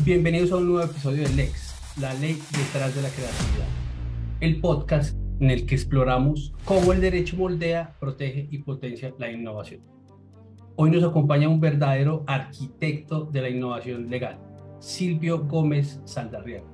Bienvenidos a un nuevo episodio de Lex, la ley detrás de la creatividad, el podcast en el que exploramos cómo el derecho moldea, protege y potencia la innovación. Hoy nos acompaña un verdadero arquitecto de la innovación legal, Silvio Gómez Saldarriaga,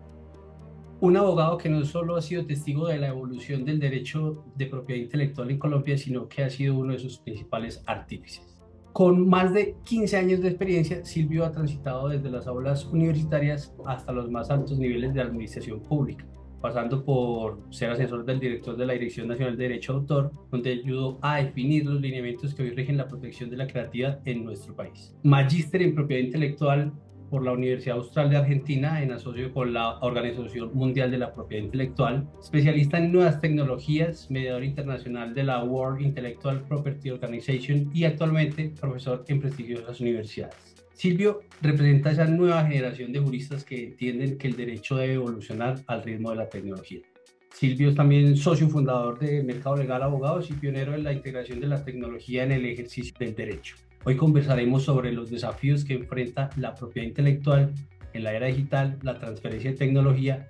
un abogado que no solo ha sido testigo de la evolución del derecho de propiedad intelectual en Colombia, sino que ha sido uno de sus principales artífices. Con más de 15 años de experiencia, Silvio ha transitado desde las aulas universitarias hasta los más altos niveles de administración pública, pasando por ser asesor del director de la Dirección Nacional de Derecho de Autor, donde ayudó a definir los lineamientos que hoy rigen la protección de la creatividad en nuestro país. Magíster en propiedad intelectual por la Universidad Austral de Argentina en asocio con la Organización Mundial de la Propiedad Intelectual, especialista en nuevas tecnologías, mediador internacional de la World Intellectual Property Organization y actualmente profesor en prestigiosas universidades. Silvio representa esa nueva generación de juristas que entienden que el derecho debe evolucionar al ritmo de la tecnología. Silvio es también socio fundador de Mercado Legal Abogados y pionero en la integración de la tecnología en el ejercicio del derecho. Hoy conversaremos sobre los desafíos que enfrenta la propiedad intelectual en la era digital, la transferencia de tecnología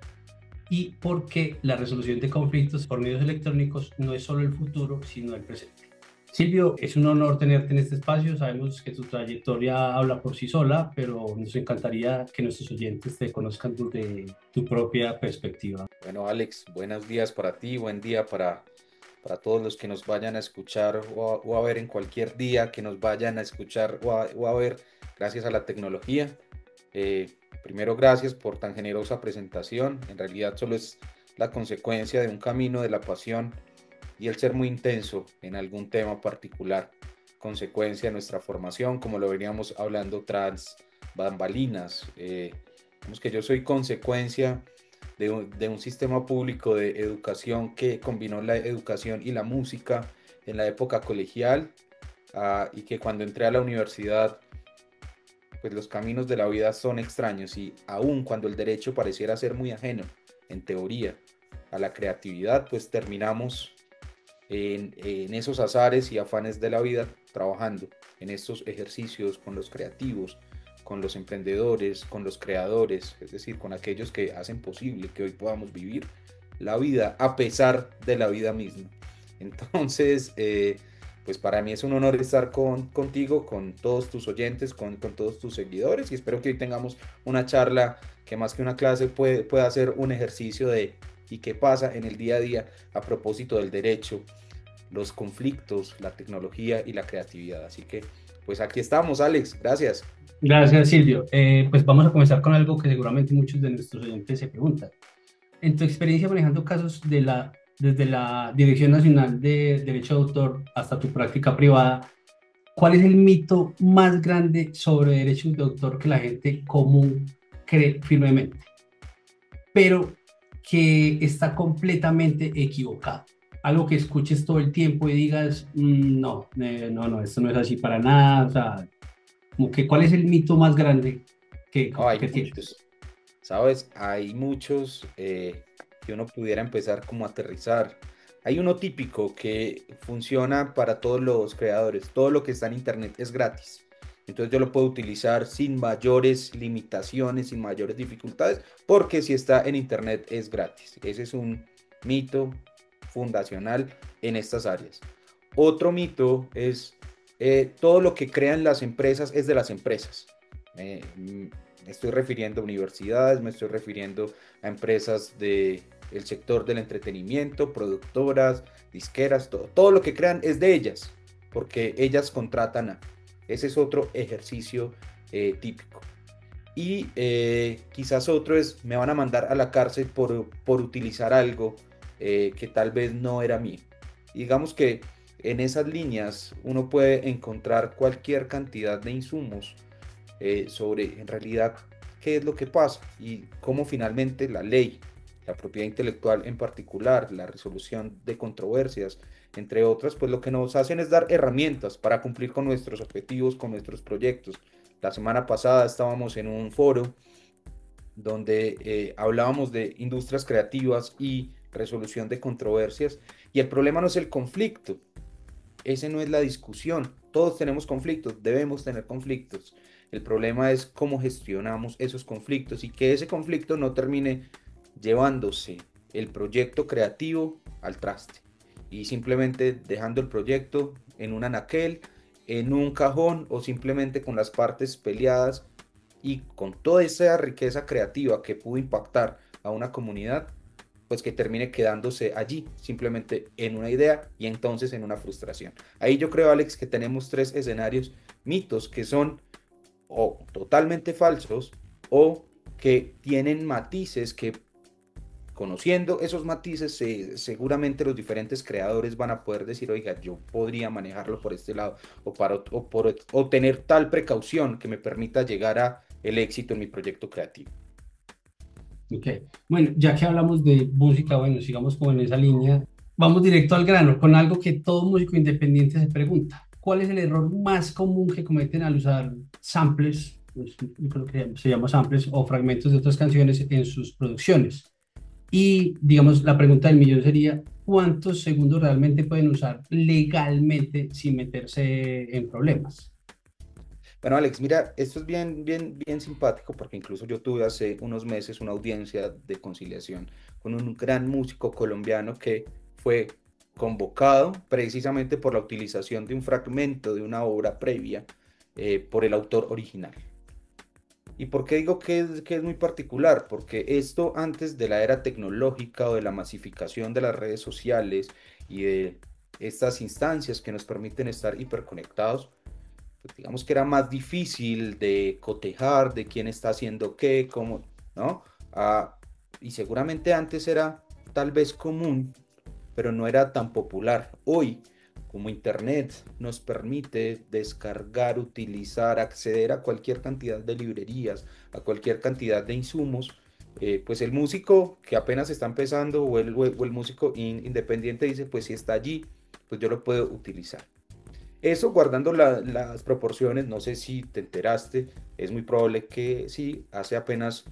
y por qué la resolución de conflictos por medios electrónicos no es solo el futuro, sino el presente. Silvio, es un honor tenerte en este espacio. Sabemos que tu trayectoria habla por sí sola, pero nos encantaría que nuestros oyentes te conozcan desde tu propia perspectiva. Bueno, Alex, buenos días para ti, buen día para todos los que nos vayan a escuchar o a ver en cualquier día que nos vayan a escuchar o a ver gracias a la tecnología. Primero, gracias por tan generosa presentación. En realidad solo es la consecuencia de un camino de la pasión y el ser muy intenso en algún tema particular, consecuencia de nuestra formación, como lo veníamos hablando tras bambalinas. Digamos que yo soy consecuencia de un sistema público de educación que combinó la educación y la música en la época colegial, y que cuando entré a la universidad, pues los caminos de la vida son extraños y aun cuando el derecho pareciera ser muy ajeno, en teoría, a la creatividad, pues terminamos en esos azares y afanes de la vida trabajando en estos ejercicios con los creativos, con los emprendedores, con los creadores, es decir, con aquellos que hacen posible que hoy podamos vivir la vida a pesar de la vida misma. Entonces, pues para mí es un honor estar contigo, con todos tus oyentes, con todos tus seguidores, y espero que hoy tengamos una charla que más que una clase pueda ser un ejercicio de y qué pasa en el día a día a propósito del derecho, los conflictos, la tecnología y la creatividad. Así que, pues aquí estamos, Alex. Gracias. Gracias, Silvio. Pues vamos a comenzar con algo que seguramente muchos de nuestros oyentes se preguntan. En tu experiencia manejando casos desde la Dirección Nacional de Derecho de Autor hasta tu práctica privada, ¿cuál es el mito más grande sobre derechos de autor que la gente común cree firmemente, pero que está completamente equivocado? Algo que escuches todo el tiempo y digas, no, no, esto no es así para nada. O sea, como que, ¿cuál es el mito más grande No, hay que tienes? muchos, ¿sabes? Hay muchos que uno pudiera empezar como a aterrizar. Hay uno típico que funciona para todos los creadores. Todo lo que está en Internet es gratis. Entonces yo lo puedo utilizar sin mayores limitaciones, sin mayores dificultades, porque si está en Internet es gratis. Ese es un mito fundacional en estas áreas. Otro mito es todo lo que crean las empresas es de las empresas. Me estoy refiriendo a universidades, me estoy refiriendo a empresas del sector del entretenimiento, productoras, disqueras, todo lo que crean es de ellas, porque ellas contratan a. Ese es otro ejercicio típico. Y quizás otro es, me van a mandar a la cárcel por utilizar algo que tal vez no era mío. Y digamos que en esas líneas uno puede encontrar cualquier cantidad de insumos sobre en realidad qué es lo que pasa y cómo finalmente la ley, la propiedad intelectual en particular, la resolución de controversias, entre otras, pues lo que nos hacen es dar herramientas para cumplir con nuestros objetivos, con nuestros proyectos. La semana pasada estábamos en un foro donde hablábamos de industrias creativas y resolución de controversias, y el problema no es el conflicto, ese no es la discusión. Todos tenemos conflictos, debemos tener conflictos. El problema es cómo gestionamos esos conflictos y que ese conflicto no termine llevándose el proyecto creativo al traste y simplemente dejando el proyecto en un anaquel, en un cajón o simplemente con las partes peleadas y con toda esa riqueza creativa que pudo impactar a una comunidad, pues que termine quedándose allí, simplemente en una idea y entonces en una frustración. Ahí yo creo, Alex, que tenemos tres escenarios, mitos que son o totalmente falsos o que tienen matices que conociendo esos matices, seguramente los diferentes creadores van a poder decir, oiga, yo podría manejarlo por este lado o tener tal precaución que me permita llegar a el éxito en mi proyecto creativo. Ok, bueno, ya que hablamos de música, bueno, sigamos como en esa línea. Vamos directo al grano, con algo que todo músico independiente se pregunta. ¿Cuál es el error más común que cometen al usar samples, pues, yo creo que se llama samples o fragmentos de otras canciones en sus producciones? Y, digamos, la pregunta del millón sería, ¿cuántos segundos realmente pueden usar legalmente sin meterse en problemas? Bueno, Alex, mira, esto es bien simpático porque incluso yo tuve hace unos meses una audiencia de conciliación con un gran músico colombiano que fue convocado precisamente por la utilización de un fragmento de una obra previa por el autor original. ¿Y por qué digo que es muy particular? Porque esto antes de la era tecnológica o de la masificación de las redes sociales y de estas instancias que nos permiten estar hiperconectados, pues digamos que era más difícil de cotejar de quién está haciendo qué, cómo, ¿no? Ah, y seguramente antes era tal vez común, pero no era tan popular. Hoy, como Internet nos permite descargar, utilizar, acceder a cualquier cantidad de librerías, a cualquier cantidad de insumos, pues el músico que apenas está empezando o el músico independiente dice, pues si está allí, pues yo lo puedo utilizar. Eso guardando las proporciones, no sé si te enteraste, es muy probable que sí, hace apenas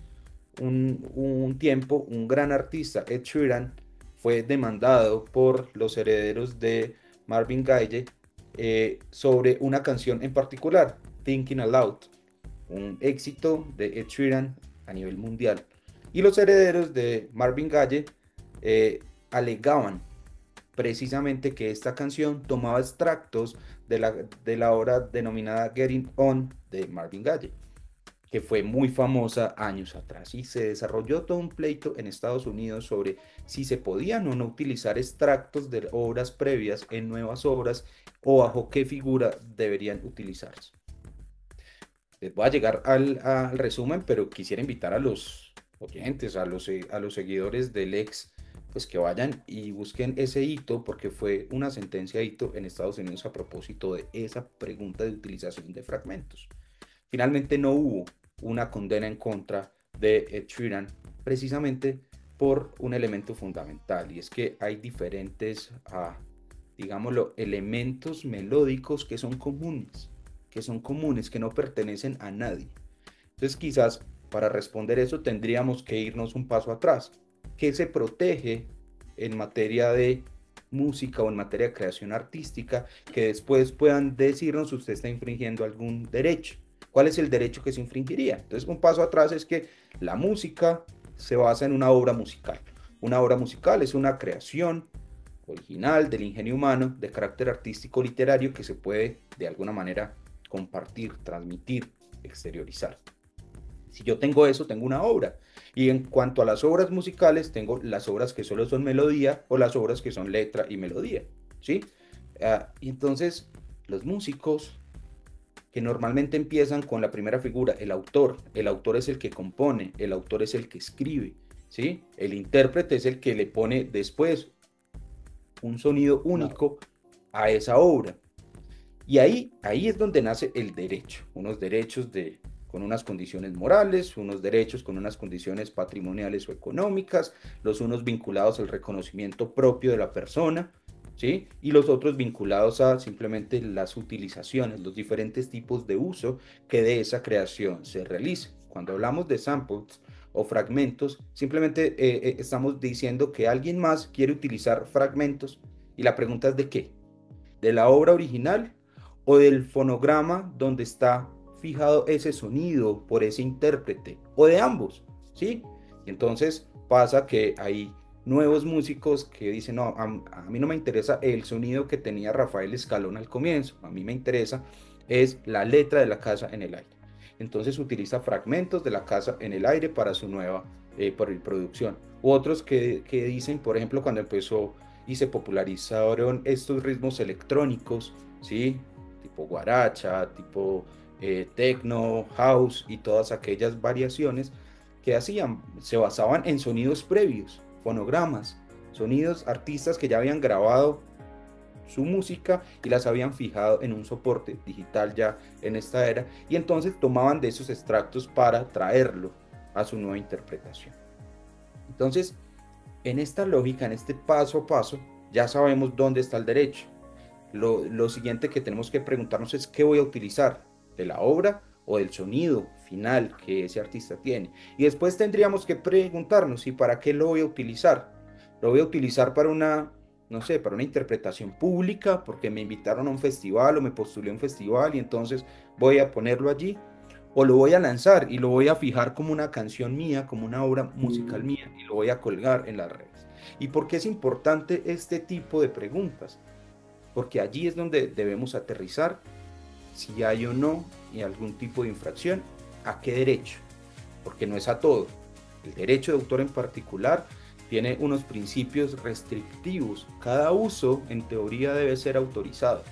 un tiempo, un gran artista, Ed Sheeran, fue demandado por los herederos de Marvin Gaye sobre una canción en particular, Thinking Aloud, un éxito de Ed Sheeran a nivel mundial. Y los herederos de Marvin Gaye alegaban precisamente que esta canción tomaba extractos de la obra denominada Getting On de Marvin Gaye, que fue muy famosa años atrás y se desarrolló todo un pleito en Estados Unidos sobre si se podían o no utilizar extractos de obras previas en nuevas obras o bajo qué figura deberían utilizarse. Les voy a llegar al resumen, pero quisiera invitar a los oyentes, a los seguidores del ex, pues que vayan y busquen ese hito, porque fue una sentencia de hito en Estados Unidos a propósito de esa pregunta de utilización de fragmentos. Finalmente no hubo una condena en contra de Ed Sheeran, precisamente por un elemento fundamental, y es que hay diferentes, digámoslo, elementos melódicos que son comunes, que no pertenecen a nadie. Entonces quizás para responder eso tendríamos que irnos un paso atrás. ¿Qué se protege en materia de música o en materia de creación artística que después puedan decirnos si usted está infringiendo algún derecho? ¿Cuál es el derecho que se infringiría? Entonces un paso atrás es que la música se basa en una obra musical. Una obra musical es una creación original del ingenio humano de carácter artístico literario que se puede de alguna manera compartir, transmitir, exteriorizar. Si yo tengo eso, tengo una obra. Y en cuanto a las obras musicales, tengo las obras que solo son melodía o las obras que son letra y melodía. ¿Sí? Y entonces, los músicos que normalmente empiezan con la primera figura, el autor es el que compone, el autor es el que escribe. ¿Sí? El intérprete es el que le pone después un sonido Claro. único a esa obra. Y ahí es donde nace el derecho, unos derechos con unas condiciones morales, unos derechos con unas condiciones patrimoniales o económicas, los unos vinculados al reconocimiento propio de la persona, ¿sí? Y los otros vinculados a simplemente las utilizaciones, los diferentes tipos de uso que de esa creación se realice. Cuando hablamos de samples o fragmentos, simplemente estamos diciendo que alguien más quiere utilizar fragmentos y la pregunta es ¿de qué? ¿De la obra original o del fonograma donde está fijado ese sonido por ese intérprete, o de ambos, ¿sí? Y entonces pasa que hay nuevos músicos que dicen, no, a mí no me interesa el sonido que tenía Rafael Escalón al comienzo, a mí me interesa es la letra de La Casa en el Aire. Entonces utiliza fragmentos de La Casa en el Aire para su nueva producción. U otros que dicen, por ejemplo, cuando empezó y se popularizaron estos ritmos electrónicos, ¿sí? Tipo guaracha, tipo techno, house y todas aquellas variaciones que hacían, se basaban en sonidos previos, fonogramas, sonidos, artistas que ya habían grabado su música y las habían fijado en un soporte digital ya en esta era, y entonces tomaban de esos extractos para traerlo a su nueva interpretación. Entonces, en esta lógica, en este paso a paso, ya sabemos dónde está el derecho. Lo siguiente que tenemos que preguntarnos es qué voy a utilizar, de la obra o del sonido final que ese artista tiene. Y después tendríamos que preguntarnos, ¿y para qué lo voy a utilizar? Lo voy a utilizar para una, no sé, para una interpretación pública, porque me invitaron a un festival o me postulé a un festival y entonces voy a ponerlo allí, o lo voy a lanzar y lo voy a fijar como una canción mía, como una obra musical mía, y lo voy a colgar en las redes. ¿Y por qué es importante este tipo de preguntas? Porque allí es donde debemos aterrizar si hay o no y algún tipo de infracción, ¿a qué derecho? Porque no es a todo. El derecho de autor en particular tiene unos principios restrictivos. Cada uso, en teoría, debe ser autorizado.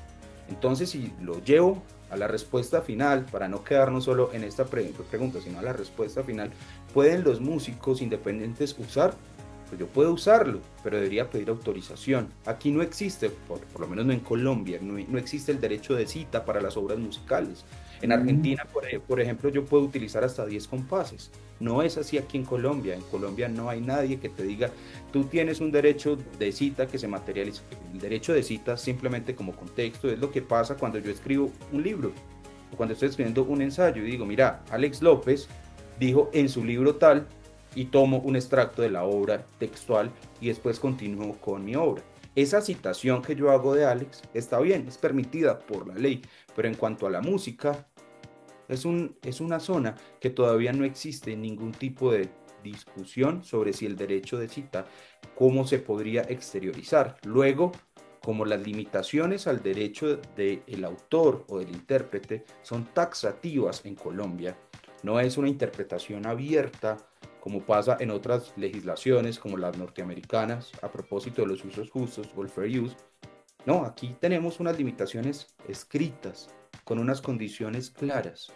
Entonces, si lo llevo a la respuesta final, para no quedarnos solo en esta pregunta, sino a la respuesta final, ¿pueden los músicos independientes usar? Pues yo puedo usarlo, pero debería pedir autorización. Aquí no existe, por lo menos no en Colombia, no existe el derecho de cita para las obras musicales. En Argentina, por ejemplo, yo puedo utilizar hasta 10 compases. No es así aquí en Colombia. En Colombia no hay nadie que te diga, tú tienes un derecho de cita que se materializa. El derecho de cita, simplemente como contexto, es lo que pasa cuando yo escribo un libro o cuando estoy escribiendo un ensayo y digo, mira, Alex López dijo en su libro tal, y tomo un extracto de la obra textual y después continúo con mi obra. Esa citación que yo hago de Alex está bien, es permitida por la ley, pero en cuanto a la música, es una zona que todavía no existe ningún tipo de discusión sobre si el derecho de cita, cómo se podría exteriorizar. Luego, como las limitaciones al derecho del autor o del intérprete son taxativas en Colombia, no es una interpretación abierta como pasa en otras legislaciones como las norteamericanas a propósito de los usos justos o el fair use. No, aquí tenemos unas limitaciones escritas con unas condiciones claras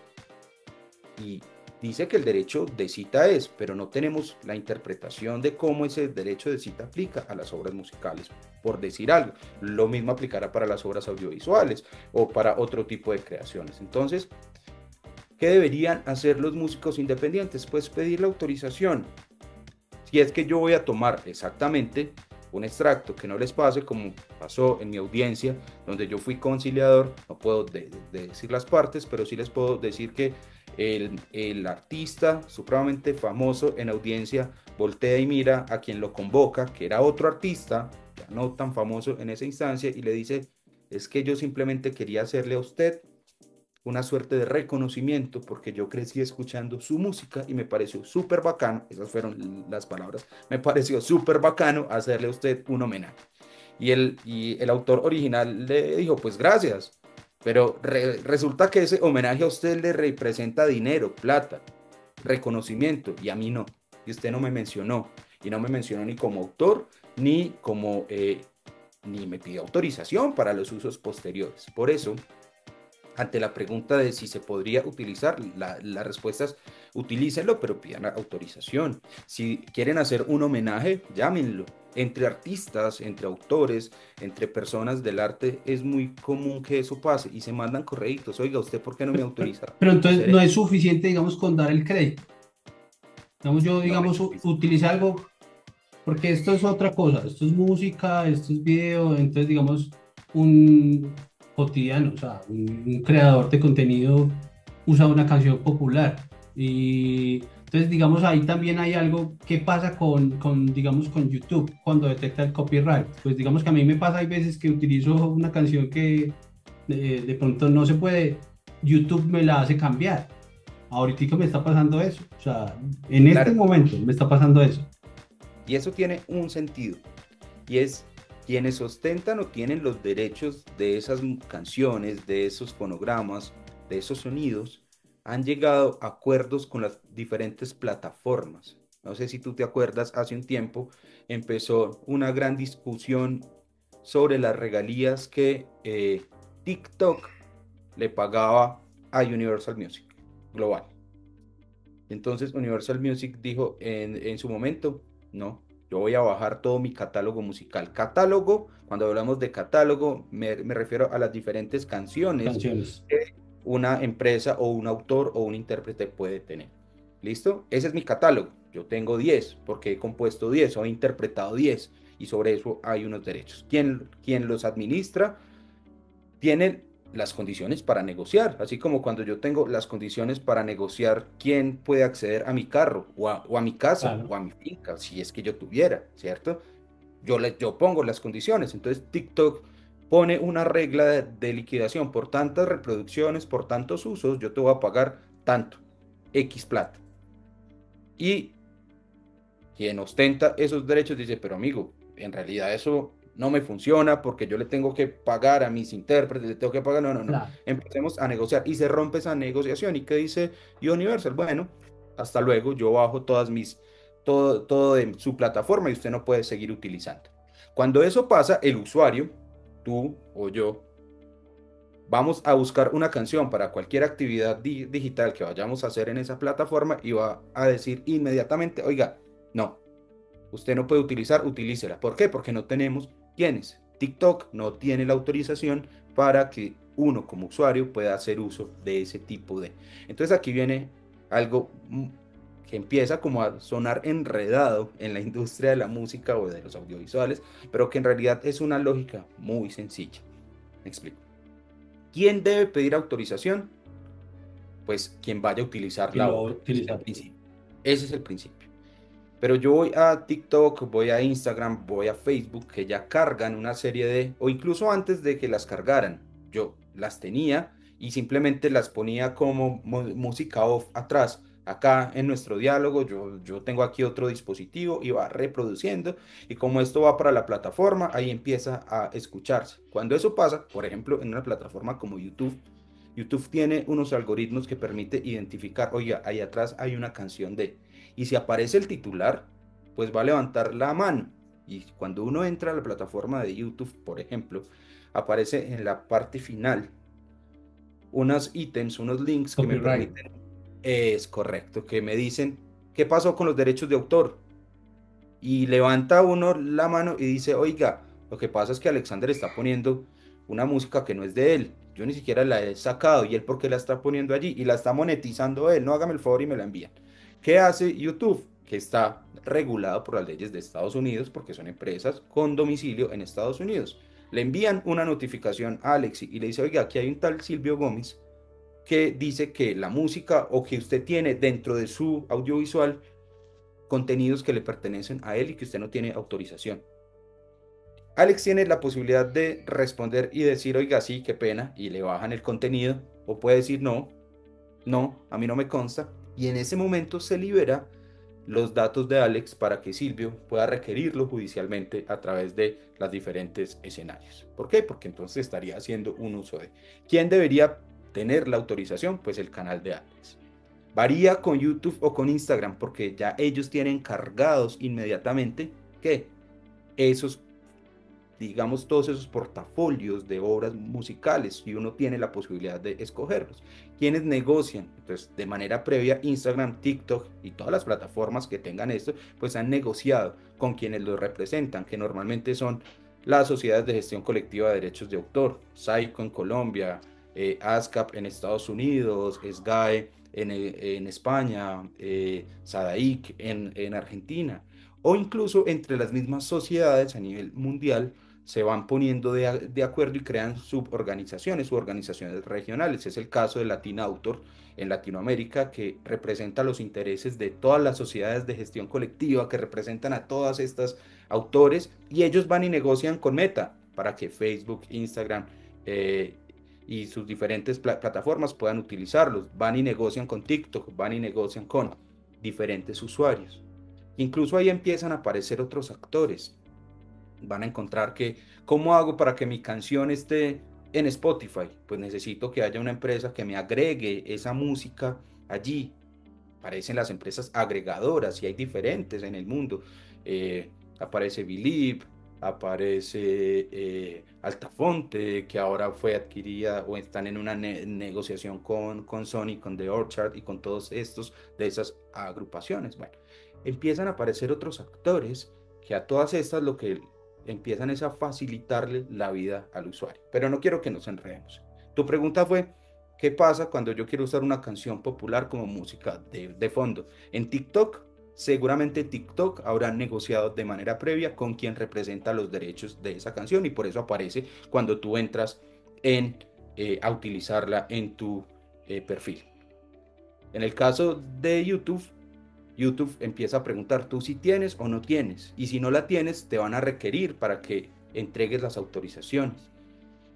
y dice que el derecho de cita es, pero no tenemos la interpretación de cómo ese derecho de cita aplica a las obras musicales, por decir algo. Lo mismo aplicará para las obras audiovisuales o para otro tipo de creaciones. Entonces, ¿qué deberían hacer los músicos independientes? Pues pedir la autorización. Si es que yo voy a tomar exactamente un extracto que no les pase como pasó en mi audiencia, donde yo fui conciliador, no puedo decir las partes, pero sí les puedo decir que el artista supremamente famoso en audiencia voltea y mira a quien lo convoca, que era otro artista, ya no tan famoso en esa instancia, y le dice, es que yo simplemente quería hacerle a usted una suerte de reconocimiento porque yo crecí escuchando su música y me pareció súper bacano, esas fueron las palabras, me pareció súper bacano hacerle a usted un homenaje. Y el autor original le dijo, pues gracias, pero resulta que ese homenaje a usted le representa dinero, plata, reconocimiento, y a mí no, y usted no me mencionó, y no me mencionó ni como autor, ni como, ni me pidió autorización para los usos posteriores. Por eso, ante la pregunta de si se podría utilizar, la respuesta es utilícenlo, pero pidan autorización. Si quieren hacer un homenaje, llámenlo. Entre artistas, entre autores, entre personas del arte, es muy común que eso pase y se mandan correitos. Oiga, ¿usted por qué no me autoriza? Pero entonces no es suficiente, digamos, con dar el crédito. Digamos, yo, digamos, No, utilice algo, porque esto es otra cosa, esto es música, esto es video, entonces, digamos, un cotidiano, o sea, un creador de contenido usa una canción popular. Y entonces, digamos, ahí también hay algo que pasa digamos, con YouTube cuando detecta el copyright. Pues digamos que a mí me pasa, hay veces que utilizo una canción que de pronto no se puede, YouTube me la hace cambiar. Ahorita me está pasando eso. O sea, en este Claro, momento me está pasando eso. y eso tiene un sentido, y es quienes ostentan o tienen los derechos de esas canciones, de esos fonogramas, de esos sonidos, han llegado a acuerdos con las diferentes plataformas. No sé si tú te acuerdas, hace un tiempo empezó una gran discusión sobre las regalías que TikTok le pagaba a Universal Music Global. Entonces Universal Music dijo en su momento, no, yo voy a bajar todo mi catálogo musical. Catálogo, cuando hablamos de catálogo, me refiero a las diferentes canciones Canciones. que una empresa o un autor o un intérprete puede tener. ¿Listo? Ese es mi catálogo. Yo tengo 10 porque he compuesto 10 o he interpretado 10 y sobre eso hay unos derechos. ¿Quién los administra? Tienen las condiciones para negociar, así como cuando yo tengo las condiciones para negociar quién puede acceder a mi carro o a mi casa Claro. o a mi finca, si es que yo tuviera, ¿cierto? Yo pongo las condiciones, entonces TikTok pone una regla de liquidación por tantas reproducciones, por tantos usos, yo te voy a pagar tanto, X plata. Y quien ostenta esos derechos dice, pero amigo, en realidad eso no me funciona porque yo le tengo que pagar a mis intérpretes, le tengo que pagar, no, no, no. Claro. Empecemos a negociar y se rompe esa negociación. ¿Y qué dice Universal? Bueno, hasta luego, yo bajo todo de su plataforma y usted no puede seguir utilizando. Cuando eso pasa, el usuario, tú o yo, vamos a buscar una canción para cualquier actividad digital que vayamos a hacer en esa plataforma y va a decir inmediatamente, oiga, no, usted no puede utilizar, utilícela. ¿Por qué? Porque no tenemos quiénes. TikTok no tiene la autorización para que uno como usuario pueda hacer uso de ese tipo de. Entonces aquí viene algo que empieza como a sonar enredado en la industria de la música o de los audiovisuales, pero que en realidad es una lógica muy sencilla. Me explico. ¿Quién debe pedir autorización? Pues quien vaya a utilizar Que la lo va a obra. Ese es el utilizar. principio. Ese es el principio. Pero yo voy a TikTok, voy a Instagram, voy a Facebook, que ya cargan una serie de, o incluso antes de que las cargaran, yo las tenía y simplemente las ponía como música off atrás. Acá en nuestro diálogo, yo tengo aquí otro dispositivo y va reproduciendo. Y como esto va para la plataforma, ahí empieza a escucharse. Cuando eso pasa, por ejemplo, en una plataforma como YouTube, YouTube tiene unos algoritmos que permite identificar, oiga, ahí atrás hay una canción de, y si aparece el titular, pues va a levantar la mano. Y cuando uno entra a la plataforma de YouTube, por ejemplo, aparece en la parte final unos ítems, unos links que me Copyright. permiten, es correcto, que me dicen qué pasó con los derechos de autor. Y levanta uno la mano y dice, oiga, lo que pasa es que Alexander está poniendo una música que no es de él. Yo ni siquiera la he sacado y él por qué la está poniendo allí y la está monetizando él. No, hágame el favor y me la envían. ¿Qué hace YouTube? Que está regulado por las leyes de Estados Unidos porque son empresas con domicilio en Estados Unidos. Le envían una notificación a Alex y le dice, oiga, aquí hay un tal Silvio Gómez que dice que la música o que usted tiene dentro de su audiovisual contenidos que le pertenecen a él y que usted no tiene autorización. Alex tiene la posibilidad de responder y decir, oiga, sí, qué pena, y le bajan el contenido, o puede decir, no, no, a mí no me consta, y en ese momento se libera los datos de Alex para que Silvio pueda requerirlo judicialmente a través de los diferentes escenarios. ¿Por qué? Porque entonces estaría haciendo un uso de. ¿Quién debería tener la autorización? Pues el canal de Alex. Varía con YouTube o con Instagram porque ya ellos tienen cargados inmediatamente que esos, digamos, todos esos portafolios de obras musicales y uno tiene la posibilidad de escogerlos. Quienes negocian, entonces, de manera previa, Instagram, TikTok y todas las plataformas que tengan esto, pues han negociado con quienes los representan, que normalmente son las sociedades de gestión colectiva de derechos de autor, SAICO en Colombia, ASCAP en Estados Unidos, SGAE en España, SADAIC en Argentina, o incluso entre las mismas sociedades a nivel mundial se van poniendo de acuerdo y crean suborganizaciones u organizaciones regionales. Es el caso de Latin Autor en Latinoamérica, que representa los intereses de todas las sociedades de gestión colectiva, que representan a todas estas autores, y ellos van y negocian con Meta para que Facebook, Instagram, y sus diferentes plataformas puedan utilizarlos. Van y negocian con TikTok, van y negocian con diferentes usuarios. Incluso ahí empiezan a aparecer otros actores. Van a encontrar que, ¿cómo hago para que mi canción esté en Spotify? Pues necesito que haya una empresa que me agregue esa música allí. Aparecen las empresas agregadoras y hay diferentes en el mundo. Aparece Believe, aparece Altafonte, que ahora fue adquirida o están en una negociación con Sony, con The Orchard y con todos estos de esas agrupaciones. Bueno, empiezan a aparecer otros actores que a todas estas lo que empiezan es a facilitarle la vida al usuario. Pero no quiero que nos enredemos. Tu pregunta fue, ¿qué pasa cuando yo quiero usar una canción popular como música de fondo? En TikTok, seguramente TikTok habrá negociado de manera previa con quien representa los derechos de esa canción y por eso aparece cuando tú entras a utilizarla en tu perfil. En el caso de YouTube, YouTube empieza a preguntar tú si tienes o no tienes, y si no la tienes te van a requerir para que entregues las autorizaciones.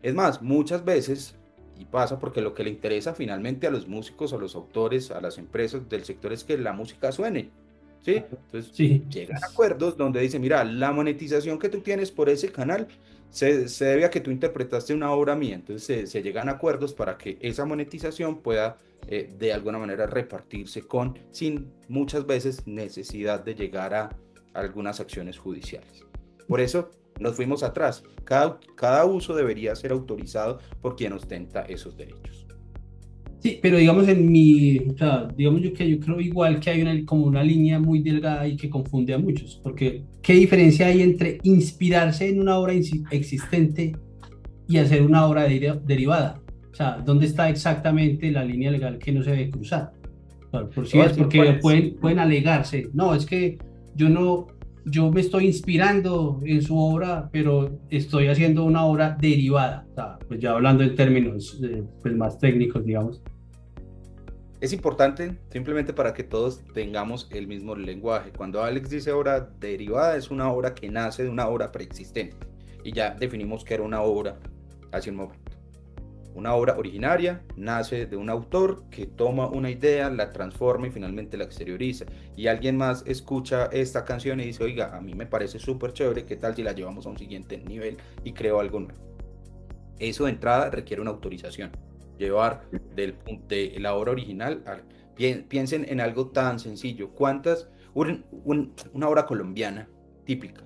Es más, muchas veces, y pasa porque lo que le interesa finalmente a los músicos, a los autores, a las empresas del sector es que la música suene, ¿sí? Entonces Sí, llegan a acuerdos donde dicen, mira, la monetización que tú tienes por ese canal se debe a que tú interpretaste una obra mía. Entonces se llegan a acuerdos para que esa monetización pueda de alguna manera repartirse sin muchas veces necesidad de llegar a algunas acciones judiciales. Por eso nos fuimos atrás. Cada uso debería ser autorizado por quien ostenta esos derechos. sí, pero digamos o sea, digamos yo creo igual que hay como una línea muy delgada y que confunde a muchos, porque ¿qué diferencia hay entre inspirarse en una obra existente y hacer una obra derivada? O sea, ¿dónde está exactamente la línea legal que no se debe cruzar? Por Te si voy a es decir porque cuál es. pueden alegarse, no, es que yo no, yo me estoy inspirando en su obra, pero estoy haciendo una obra derivada, o sea, pues ya hablando en términos pues más técnicos, digamos. Es importante simplemente para que todos tengamos el mismo lenguaje. Cuando Alex dice obra derivada, es una obra que nace de una obra preexistente. Y ya definimos que era una obra hace un momento. Una obra originaria nace de un autor que toma una idea, la transforma y finalmente la exterioriza. Y alguien más escucha esta canción y dice, oiga, a mí me parece súper chévere, ¿qué tal si la llevamos a un siguiente nivel y creo algo nuevo? Eso de entrada requiere una autorización. Llevar de la obra original, piensen en algo tan sencillo. Una obra colombiana típica?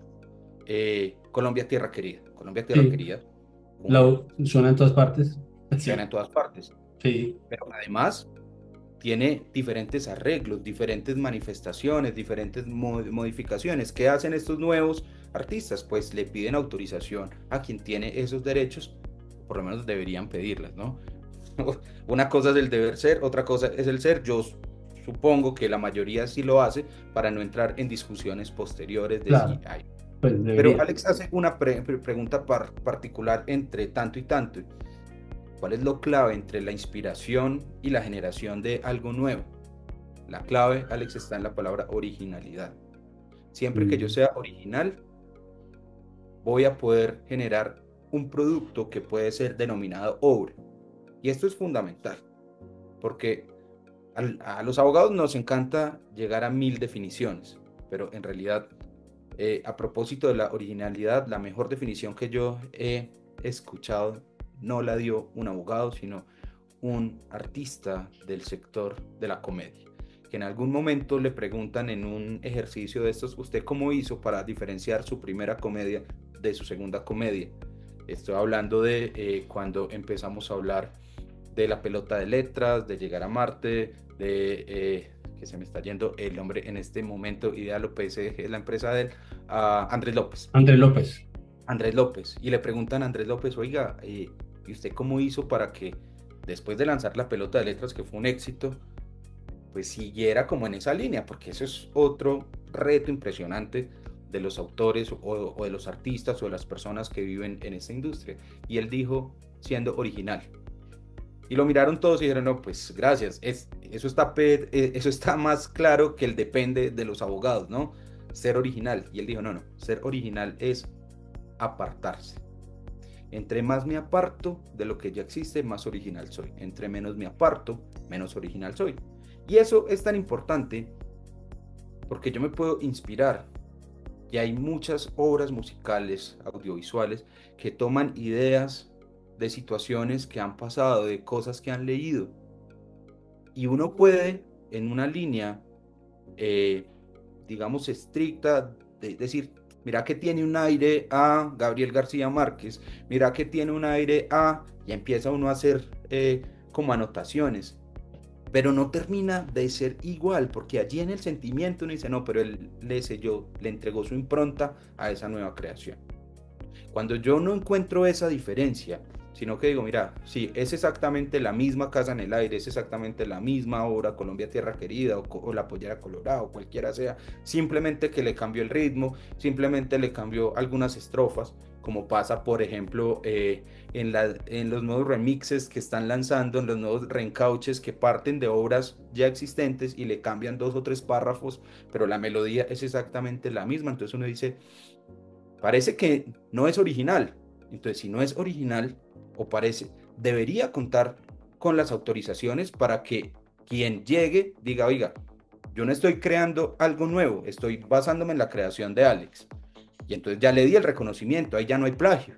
Colombia Tierra Querida. Colombia Tierra Sí, Querida un, suena en todas partes. suena Sí, en todas partes. sí, Pero además tiene diferentes arreglos, diferentes manifestaciones, diferentes modificaciones. ¿Qué hacen estos nuevos artistas? Pues le piden autorización a quien tiene esos derechos, por lo menos deberían pedirlas, ¿no? Una cosa es el deber ser, otra cosa es el ser. Yo supongo que la mayoría sí lo hace para no entrar en discusiones posteriores de si claro, hay. pues Pero debería. Alex hace una pregunta particular entre tanto y tanto. ¿Cuál es lo clave entre la inspiración y la generación de algo nuevo? La clave, Alex, está en la palabra originalidad. Siempre que yo Mm, sea original, voy a poder generar un producto que puede ser denominado obra. Y esto es fundamental, porque a los abogados nos encanta llegar a 1000 definiciones, pero en realidad, a propósito de la originalidad, la mejor definición que yo he escuchado no la dio un abogado, sino un artista del sector de la comedia, que en algún momento le preguntan en un ejercicio de estos, ¿usted cómo hizo para diferenciar su primera comedia de su segunda comedia? Estoy hablando de cuando empezamos a hablar de La pelota de letras, de Llegar a Marte, que se me está yendo el nombre en este momento, Idea López es la empresa de él, Andrés López. Andrés López. Andrés López. Y le preguntan a Andrés López, oiga, ¿y usted cómo hizo para que después de lanzar La pelota de letras, que fue un éxito, pues siguiera como en esa línea? Porque eso es otro reto impresionante de los autores o de los artistas o de las personas que viven en esta industria. Y él dijo, siendo original. Y lo miraron todos y dijeron, no, pues gracias, eso está más claro que el depende de los abogados, ¿no? Ser original. Y él dijo, no, no, ser original es apartarse. Entre más me aparto de lo que ya existe, más original soy. Entre menos me aparto, menos original soy. Y eso es tan importante porque yo me puedo inspirar. Y hay muchas obras musicales, audiovisuales, que toman ideas de situaciones que han pasado, de cosas que han leído. Y uno puede, en una línea, digamos, estricta, decir, mira que tiene un aire a Gabriel García Márquez, mira que tiene un aire a, y empieza uno a hacer como anotaciones, pero no termina de ser igual, porque allí en el sentimiento uno dice, no, pero él le selló, le entregó su impronta a esa nueva creación. Cuando yo no encuentro esa diferencia, sino que digo, mira, sí, es exactamente la misma Casa en el Aire, es exactamente la misma obra, Colombia Tierra Querida, o La Pollera Colorada, o cualquiera sea, simplemente que le cambió el ritmo, simplemente le cambió algunas estrofas, como pasa, por ejemplo, en los nuevos remixes que están lanzando, en los nuevos reencauches que parten de obras ya existentes y le cambian 2 o 3 párrafos, pero la melodía es exactamente la misma. Entonces uno dice, parece que no es original. Entonces, si no es original, o parece, debería contar con las autorizaciones para que quien llegue diga, oiga, yo no estoy creando algo nuevo, estoy basándome en la creación de Alex. Y entonces ya le di el reconocimiento, ahí ya no hay plagio.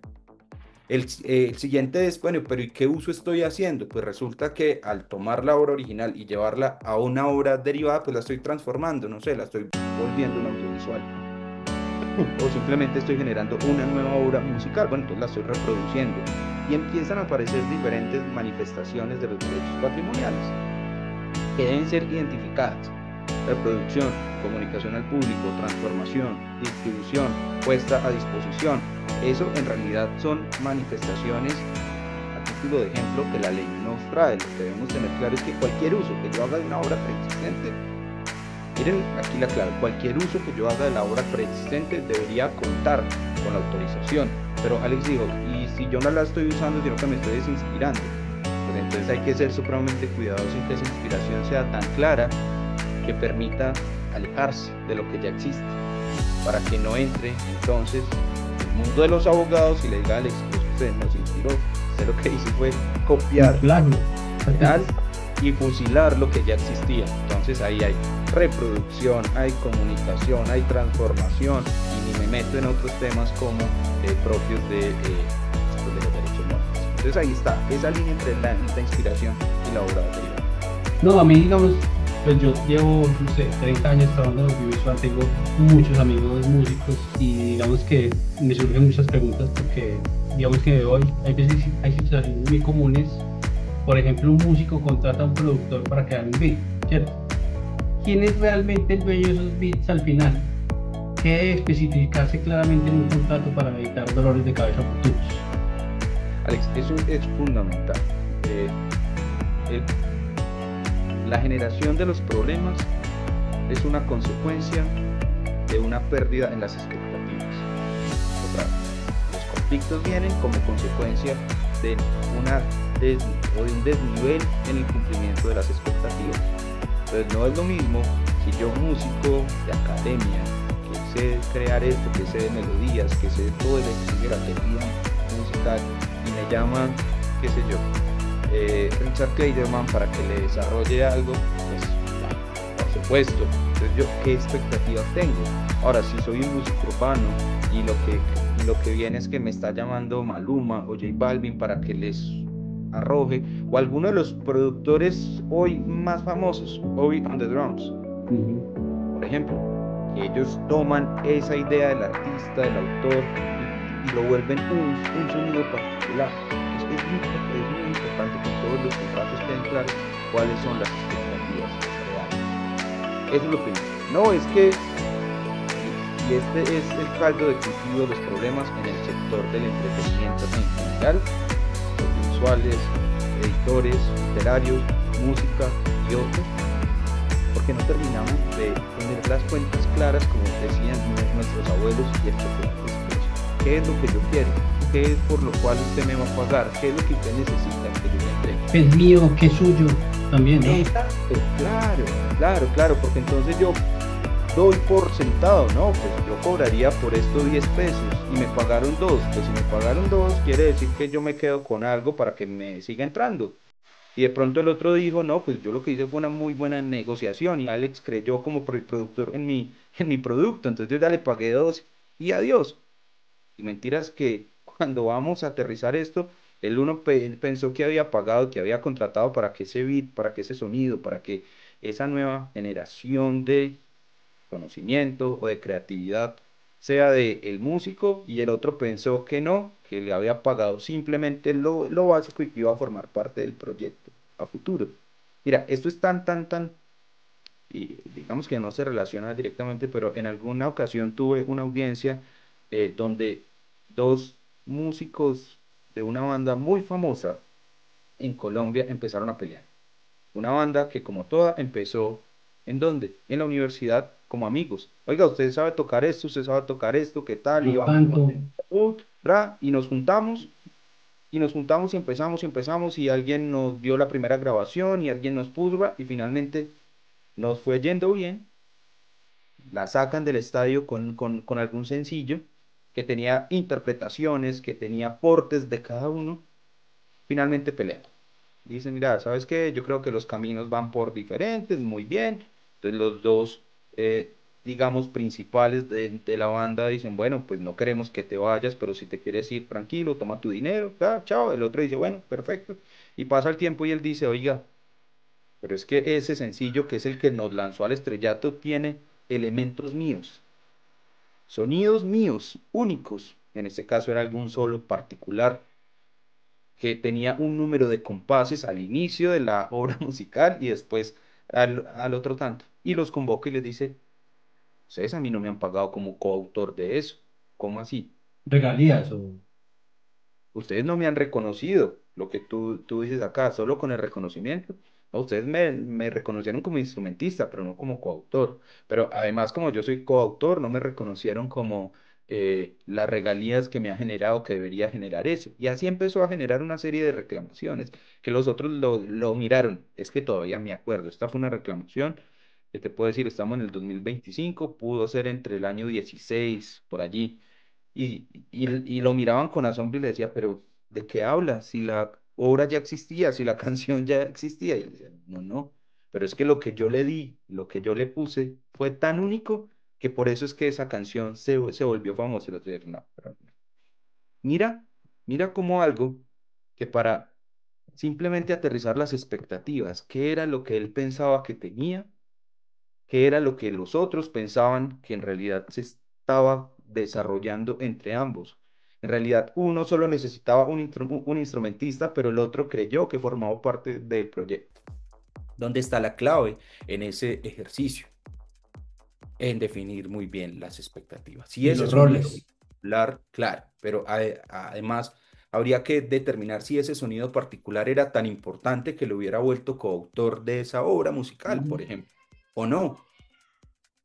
El siguiente es, bueno, pero ¿y qué uso estoy haciendo? Pues resulta que al tomar la obra original y llevarla a una obra derivada, pues la estoy transformando, no sé, la estoy volviendo un audiovisual. O simplemente estoy generando una nueva obra musical, bueno, entonces la estoy reproduciendo. Y empiezan a aparecer diferentes manifestaciones de los derechos patrimoniales que deben ser identificadas. Reproducción, comunicación al público, transformación, distribución, puesta a disposición. Eso en realidad son manifestaciones, a título de ejemplo, que la ley nos trae. Lo que debemos tener claro es que cualquier uso que yo haga de una obra preexistente, miren aquí la clave, cualquier uso que yo haga de la obra preexistente debería contar con la autorización. Pero Alex dijo, y si yo no la estoy usando, sino que me estoy desinspirando, pues entonces hay que ser supremamente cuidadosos en que esa inspiración sea tan clara que permita alejarse de lo que ya existe, para que no entre entonces el mundo de los abogados y le diga, Alex, pues usted nos inspiró, usted lo que hizo fue copiar y fusilar lo que ya existía. Entonces ahí hay reproducción, hay comunicación, hay transformación, y ni me meto en otros temas como propios de los derechos humanos. Entonces ahí está, esa línea entre la inspiración y la obra derivada. No, a mí, digamos, pues yo llevo, no sé, 30 años trabajando en audiovisual, tengo muchos amigos músicos y digamos que me surgen muchas preguntas porque digamos que hoy hay veces hay situaciones muy comunes. Por ejemplo, un músico contrata a un productor para crear un beat, ¿cierto? ¿Quién es realmente el dueño de esos beats al final? ¿Qué debe especificarse claramente en un contrato para evitar dolores de cabeza futuros? Alex, eso es fundamental. La generación de los problemas es una consecuencia de una pérdida en las expectativas. Los conflictos vienen como consecuencia de un desnivel en el cumplimiento de las expectativas. Entonces no es lo mismo si yo, músico de academia, que sé crear esto, que sé de melodías, que sé de todo el estudio de la teoría musical, y me llaman, qué sé yo, Richard Clayderman para que le desarrolle algo, pues por supuesto. Entonces yo, ¿qué expectativas tengo? Ahora, si soy un músico urbano y lo que viene es que me está llamando Maluma o J Balvin para que les arroje, o alguno de los productores hoy más famosos, Obi on the Drums, por ejemplo, que ellos toman esa idea del artista, del autor, y lo vuelven un sonido particular. Es muy importante que todos los contratos queden claros cuáles son las expectativas reales. Eso es lo primero. No, es que, y este es el caldo de cultivo de los problemas en el sector del entretenimiento en general, audiovisuales, editores, literarios, música y otros, porque no terminamos de poner las cuentas claras, como decían nuestros abuelos y especulantes. ¿Qué es lo que yo quiero? ¿Qué es por lo cual usted me va a pagar? ¿Qué es lo que usted necesita que yo le entregue? ¿Qué es mío? ¿Qué es suyo? También, ¿no? Claro, porque entonces yo doy por sentado, no, pues yo cobraría por esto 10 pesos y me pagaron 2, pues si me pagaron 2 quiere decir que yo me quedo con algo para que me siga entrando. Y de pronto el otro dijo, no, pues yo lo que hice fue una muy buena negociación y Alex creyó como productor en mi producto, entonces yo ya le pagué 2 y adiós. Y mentiras que cuando vamos a aterrizar esto, el uno pensó que había pagado, que había contratado para que ese beat, para que ese sonido, para que esa nueva generación de conocimiento o de creatividad sea de el músico, y el otro pensó que no, que le había pagado simplemente lo básico y que iba a formar parte del proyecto a futuro. Mira, esto es tan, y digamos que no se relaciona directamente, pero en alguna ocasión tuve una audiencia donde dos músicos de una banda muy famosa en Colombia empezaron a pelear. Una banda que como toda empezó, ¿en dónde? En la universidad como amigos. Oiga, usted sabe tocar esto, usted sabe tocar esto, ¿qué tal? Y Yo vamos, canto. y nos juntamos y empezamos y alguien nos dio la primera grabación y alguien nos puso y finalmente nos fue yendo bien, la sacan del estadio con algún sencillo que tenía interpretaciones, que tenía aportes de cada uno, finalmente pelean. Dicen, mira, ¿sabes qué? Yo creo que los caminos van por diferentes, muy bien. Entonces los dos, digamos, principales de la banda dicen, bueno, pues no queremos que te vayas, pero si te quieres ir tranquilo, toma tu dinero, chao. El otro dice, bueno, perfecto. Y pasa el tiempo y él dice, oiga, pero es que ese sencillo que es el que nos lanzó al estrellato tiene elementos míos, sonidos míos, únicos. En este caso era algún solo particular que tenía un número de compases al inicio de la obra musical y después al otro tanto. Y los convoca y les dice, ustedes a mí no me han pagado como coautor de eso. ¿Cómo así? Regalías o... Ustedes no me han reconocido lo que tú dices acá, solo con el reconocimiento. No, ustedes me reconocieron como instrumentista, pero no como coautor. Pero además, como yo soy coautor, no me reconocieron como las regalías que me ha generado, que debería generar eso. Y así empezó a generar una serie de reclamaciones, que los otros lo miraron. Es que todavía me acuerdo, esta fue una reclamación, que te puedo decir, estamos en el 2025, pudo ser entre el año 16 por allí. Y lo miraban con asombro y le decía, pero ¿de qué hablas? Si la obra ya existía, si la canción ya existía. Y él decía, no, no, pero es que lo que yo le di, lo que yo le puse fue tan único que por eso es que esa canción se volvió famosa. Y los decía, no, pero no. Mira, mira como algo que para simplemente aterrizar las expectativas, qué era lo que él pensaba que tenía, qué era lo que los otros pensaban que en realidad se estaba desarrollando entre ambos. En realidad, uno solo necesitaba un instrumentista, pero el otro creyó que formaba parte del proyecto. ¿Dónde está la clave en ese ejercicio? En definir muy bien las expectativas. Si Y ese los sonido roles. particular, claro, pero además habría que determinar si ese sonido particular era tan importante que lo hubiera vuelto coautor de esa obra musical, por ejemplo, o no.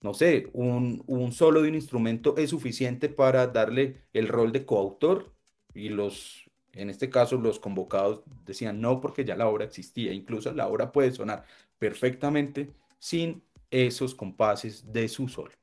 No sé, un solo de un instrumento es suficiente para darle el rol de coautor y en este caso, los convocados decían no porque ya la obra existía. Incluso la obra puede sonar perfectamente sin esos compases de su solo.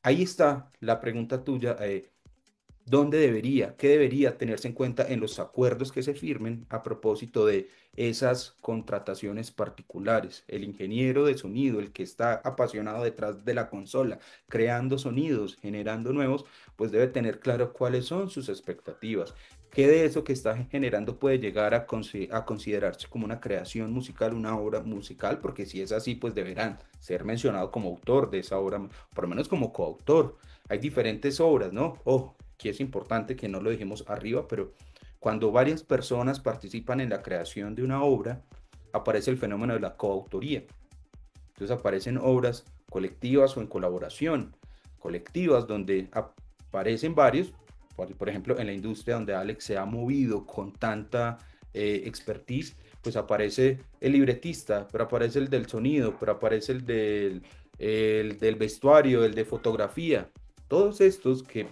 Ahí está la pregunta tuya. Qué debería tenerse en cuenta en los acuerdos que se firmen a propósito de esas contrataciones particulares? El ingeniero de sonido, el que está apasionado detrás de la consola, creando sonidos, generando nuevos, pues debe tener claro cuáles son sus expectativas. ¿Qué de eso que está generando puede llegar a considerarse como una creación musical, una obra musical? Porque si es así, pues deberán ser mencionado como autor de esa obra, por lo menos como coautor. Hay diferentes obras, ¿no? Ojo, aquí es importante que no lo dejemos arriba, pero cuando varias personas participan en la creación de una obra, aparece el fenómeno de la coautoría. Entonces aparecen obras colectivas o en colaboración, colectivas donde aparecen varios, por ejemplo, en la industria donde Alex se ha movido con tanta expertise, pues aparece el libretista, pero aparece el del sonido, pero aparece el del vestuario, el de fotografía. Todos estos que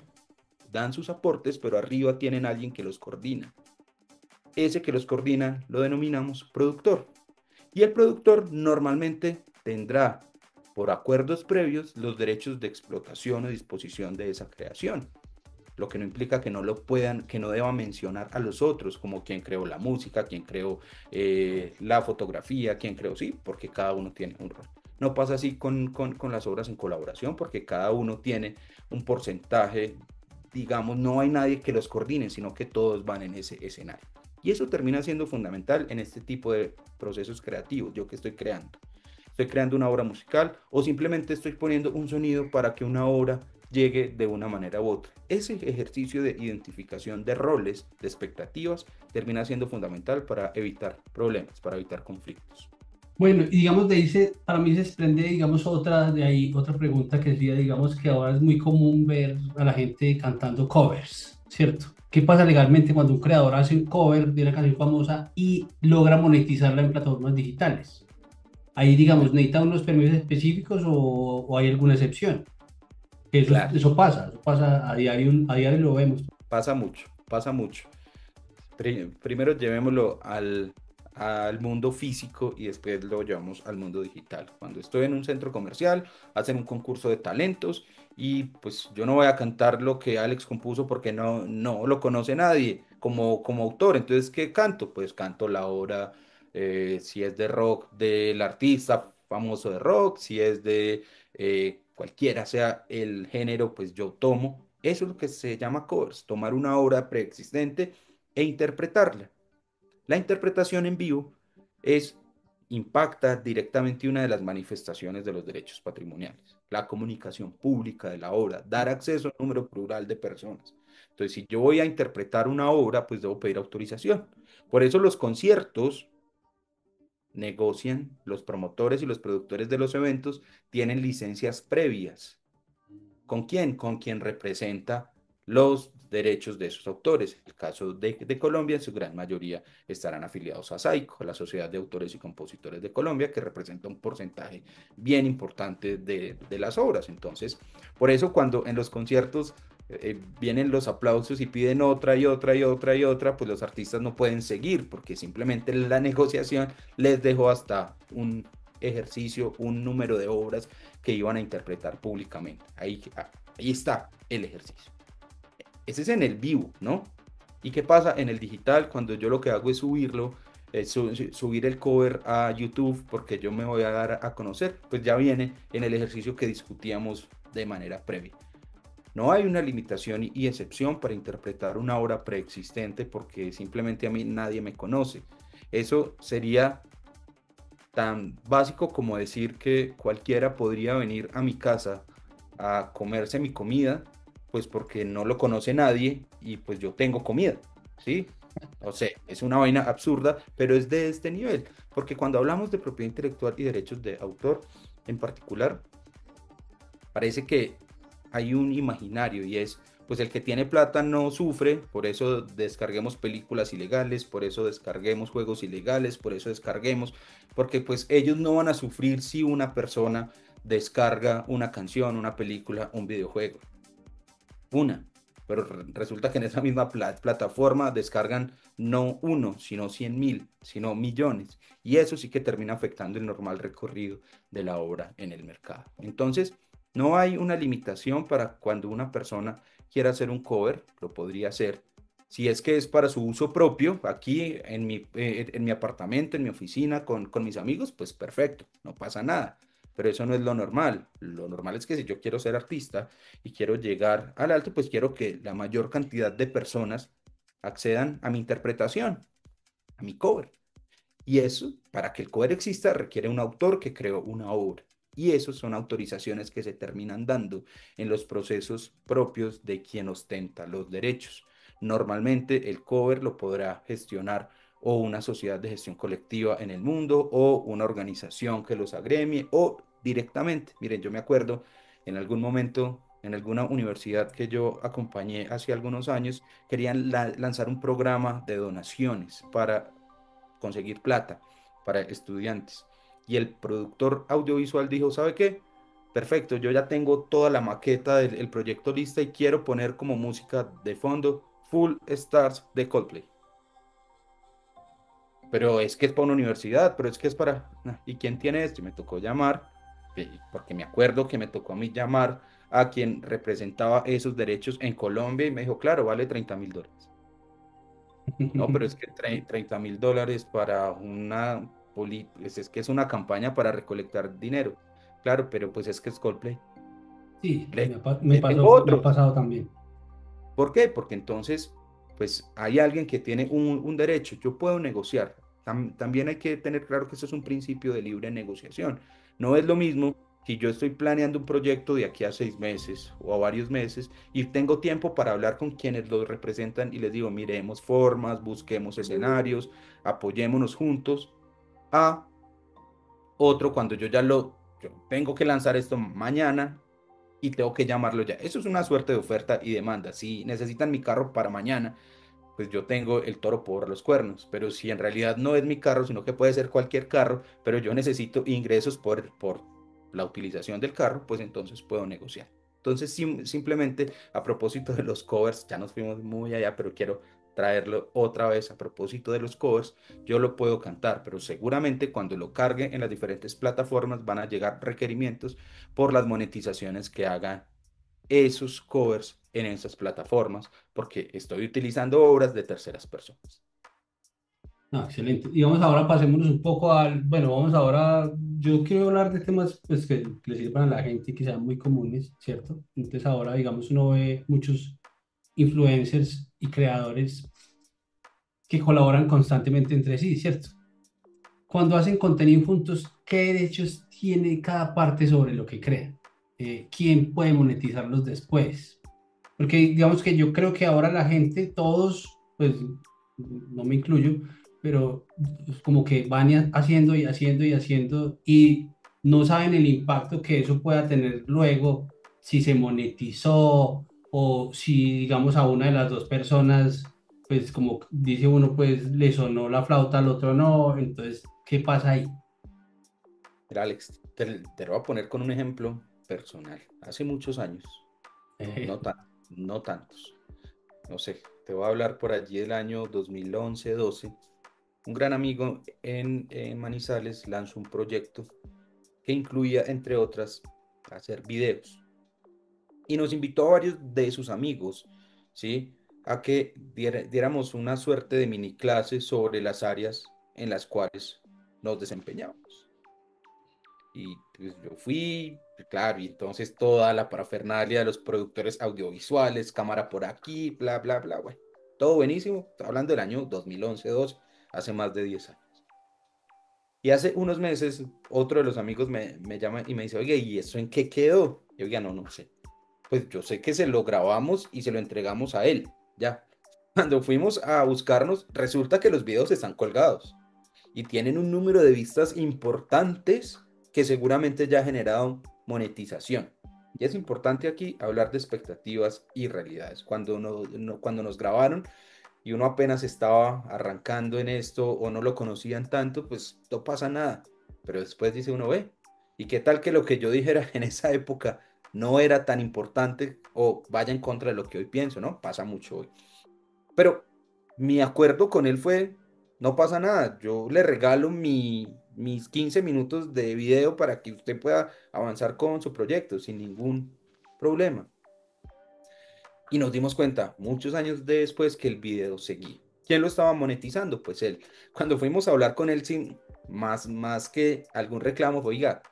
dan sus aportes, pero arriba tienen alguien que los coordina. Ese que los coordina lo denominamos productor. Y el productor normalmente tendrá por acuerdos previos los derechos de explotación o disposición de esa creación, lo que no implica que no lo puedan, que no deban mencionar a los otros, como quien creó la música, quien creó la fotografía, quien creó, sí, porque cada uno tiene un rol. No pasa así con las obras en colaboración, porque cada uno tiene un porcentaje, digamos, no hay nadie que los coordine, sino que todos van en ese escenario. Y eso termina siendo fundamental en este tipo de procesos creativos, yo que estoy creando. Estoy creando una obra musical o simplemente estoy poniendo un sonido para que una obra llegue de una manera u otra. Ese ejercicio de identificación de roles, de expectativas, termina siendo fundamental para evitar problemas, para evitar conflictos. Bueno, y digamos, de ahí para mí se desprende, digamos, de ahí, otra pregunta que sería, digamos, que ahora es muy común ver a la gente cantando covers, ¿cierto? ¿Qué pasa legalmente cuando un creador hace un cover de una canción famosa y logra monetizarla en plataformas digitales? Ahí, digamos, ¿necesita unos permisos específicos o hay alguna excepción? Claro, Eso pasa a diario lo vemos. pasa mucho, pasa mucho. Primero llevémoslo al mundo físico y después lo llevamos al mundo digital. Cuando estoy en un centro comercial, hacen un concurso de talentos y pues yo no voy a cantar lo que Alex compuso porque no lo conoce nadie como autor. Entonces, ¿qué canto? Pues canto la obra, si es de rock, del artista famoso de rock, si es de cualquiera sea el género, pues yo tomo. Eso es lo que se llama covers, tomar una obra preexistente e interpretarla. La interpretación en vivo es, impacta directamente una de las manifestaciones de los derechos patrimoniales, la comunicación pública de la obra, dar acceso a un número plural de personas. Entonces, si yo voy a interpretar una obra, pues debo pedir autorización. Por eso los conciertos negocian, los promotores y los productores de los eventos tienen licencias previas. ¿Con quién? Con quien representa los derechos de esos autores. En el caso de Colombia, en su gran mayoría estarán afiliados a SAICO, la Sociedad de Autores y Compositores de Colombia, que representa un porcentaje bien importante de las obras. Entonces, por eso cuando en los conciertos vienen los aplausos y piden otra y otra y otra y otra, pues los artistas no pueden seguir porque simplemente la negociación les dejó hasta un ejercicio, un número de obras que iban a interpretar públicamente. Ahí está el ejercicio. Ese es en el vivo, ¿no? ¿Y qué pasa en el digital cuando yo lo que hago es subirlo, subir el cover a YouTube porque yo me voy a dar a conocer? Pues ya viene en el ejercicio que discutíamos de manera previa. No hay una limitación y excepción para interpretar una obra preexistente porque simplemente a mí nadie me conoce. Eso sería tan básico como decir que cualquiera podría venir a mi casa a comerse mi comida, pues porque no lo conoce nadie y pues yo tengo comida, ¿sí? O sea, es una vaina absurda, pero es de este nivel, porque cuando hablamos de propiedad intelectual y derechos de autor en particular, parece que hay un imaginario y es, pues el que tiene plata no sufre, por eso descarguemos películas ilegales, por eso descarguemos juegos ilegales, por eso descarguemos, porque pues ellos no van a sufrir si una persona descarga una canción, una película, un videojuego. Una. Pero resulta que en esa misma plataforma descargan no uno, sino 100.000, sino millones. Y eso sí que termina afectando el normal recorrido de la obra en el mercado. Entonces, no hay una limitación para cuando una persona quiera hacer un cover, lo podría hacer. Si es que es para su uso propio, aquí en mi apartamento, en mi oficina, con mis amigos, pues perfecto, no pasa nada. Pero eso no es lo normal. Lo normal es que si yo quiero ser artista, y quiero llegar al alto, pues quiero que la mayor cantidad de personas accedan a mi interpretación, a mi cover. Y eso, para que el cover exista, requiere un autor que creó una obra. Y eso son autorizaciones que se terminan dando en los procesos propios de quien ostenta los derechos. Normalmente el cover lo podrá gestionar o una sociedad de gestión colectiva en el mundo o una organización que los agremie o directamente. Miren, yo me acuerdo en algún momento en alguna universidad que yo acompañé hace algunos años, querían lanzar un programa de donaciones para conseguir plata para estudiantes. Y el productor audiovisual dijo, ¿sabe qué? Perfecto, yo ya tengo toda la maqueta del proyecto lista y quiero poner como música de fondo Full Stars de Coldplay. Pero es que es para una universidad, pero es que es para... ¿Y quién tiene esto? Y me tocó llamar. porque me acuerdo que me tocó a mí llamar a quien representaba esos derechos en Colombia y me dijo, claro, vale $30.000. No, pero es que $30.000 para es que es una campaña para recolectar dinero. Claro, pero pues es que es Coldplay. Sí, Tengo me ha otros. pasado también. ¿Por qué? Porque entonces, pues hay alguien que tiene un derecho, yo puedo negociar. También hay que tener claro que eso es un principio de libre negociación. No es lo mismo si yo estoy planeando un proyecto de aquí a 6 meses o a varios meses y tengo tiempo para hablar con quienes lo representan y les digo, miremos formas, busquemos escenarios, apoyémonos juntos, a otro cuando yo tengo que lanzar esto mañana y tengo que llamarlo ya. Eso es una suerte de oferta y demanda. Si necesitan mi carro para mañana, pues yo tengo el toro por los cuernos. Pero si en realidad no es mi carro, sino que puede ser cualquier carro, pero yo necesito ingresos por la utilización del carro, pues entonces puedo negociar. Entonces, simplemente a propósito de los covers, ya nos fuimos muy allá, pero quiero traerlo otra vez a propósito de los covers, yo lo puedo cantar, pero seguramente cuando lo cargue en las diferentes plataformas van a llegar requerimientos por las monetizaciones que hagan esos covers en esas plataformas, porque estoy utilizando obras de terceras personas. No, excelente. Y vamos ahora, pasémonos un poco bueno, vamos ahora, yo quiero hablar de temas pues, que le sirvan a la gente y que sean muy comunes, ¿cierto? Entonces ahora, digamos, uno ve muchos influencers y creadores que colaboran constantemente entre sí, ¿cierto? Cuando hacen contenido juntos, ¿qué derechos tiene cada parte sobre lo que crea? ¿Quién puede monetizarlos después? Porque digamos que yo creo que ahora la gente, todos, pues no me incluyo, pero como que van haciendo y haciendo y haciendo y no saben el impacto que eso pueda tener luego, si se monetizó o si, digamos, a una de las dos personas, pues como dice uno, pues le sonó la flauta, al otro no, entonces, ¿qué pasa ahí? Mira, Alex, te lo voy a poner con un ejemplo personal. Hace muchos años, no tan, no tantos, no sé, te voy a hablar por allí del año 2011-12. Un gran amigo en Manizales lanzó un proyecto que incluía, entre otras, hacer videos. Y nos invitó a varios de sus amigos, ¿sí? A que diéramos una suerte de mini clase sobre las áreas en las cuales nos desempeñamos. Y pues yo fui, claro, y entonces toda la parafernalia de los productores audiovisuales, cámara por aquí, bla, bla, bla, bueno, todo buenísimo. Estoy hablando del año 2011-12, hace más de 10 años. Y hace unos meses, otro de los amigos me llama y me dice, oye, ¿y eso en qué quedó? Yo, oiga, no, no sé. Pues yo sé que se lo grabamos y se lo entregamos a él, ya. Cuando fuimos a buscarnos, resulta que los videos están colgados y tienen un número de vistas importantes que seguramente ya ha generado monetización. Y es importante aquí hablar de expectativas y realidades. Cuando nos grabaron y uno apenas estaba arrancando en esto o no lo conocían tanto, pues no pasa nada. Pero después dice uno, ve, ¿y qué tal que lo que yo dijera en esa época no era tan importante o vaya en contra de lo que hoy pienso, ¿no? Pasa mucho hoy. Pero mi acuerdo con él fue, no pasa nada, yo le regalo mis 15 minutos de video para que usted pueda avanzar con su proyecto sin ningún problema. Y nos dimos cuenta muchos años después que el video seguía. ¿Quién lo estaba monetizando? Pues él. Cuando fuimos a hablar con él sin más que algún reclamo, fue, oiga,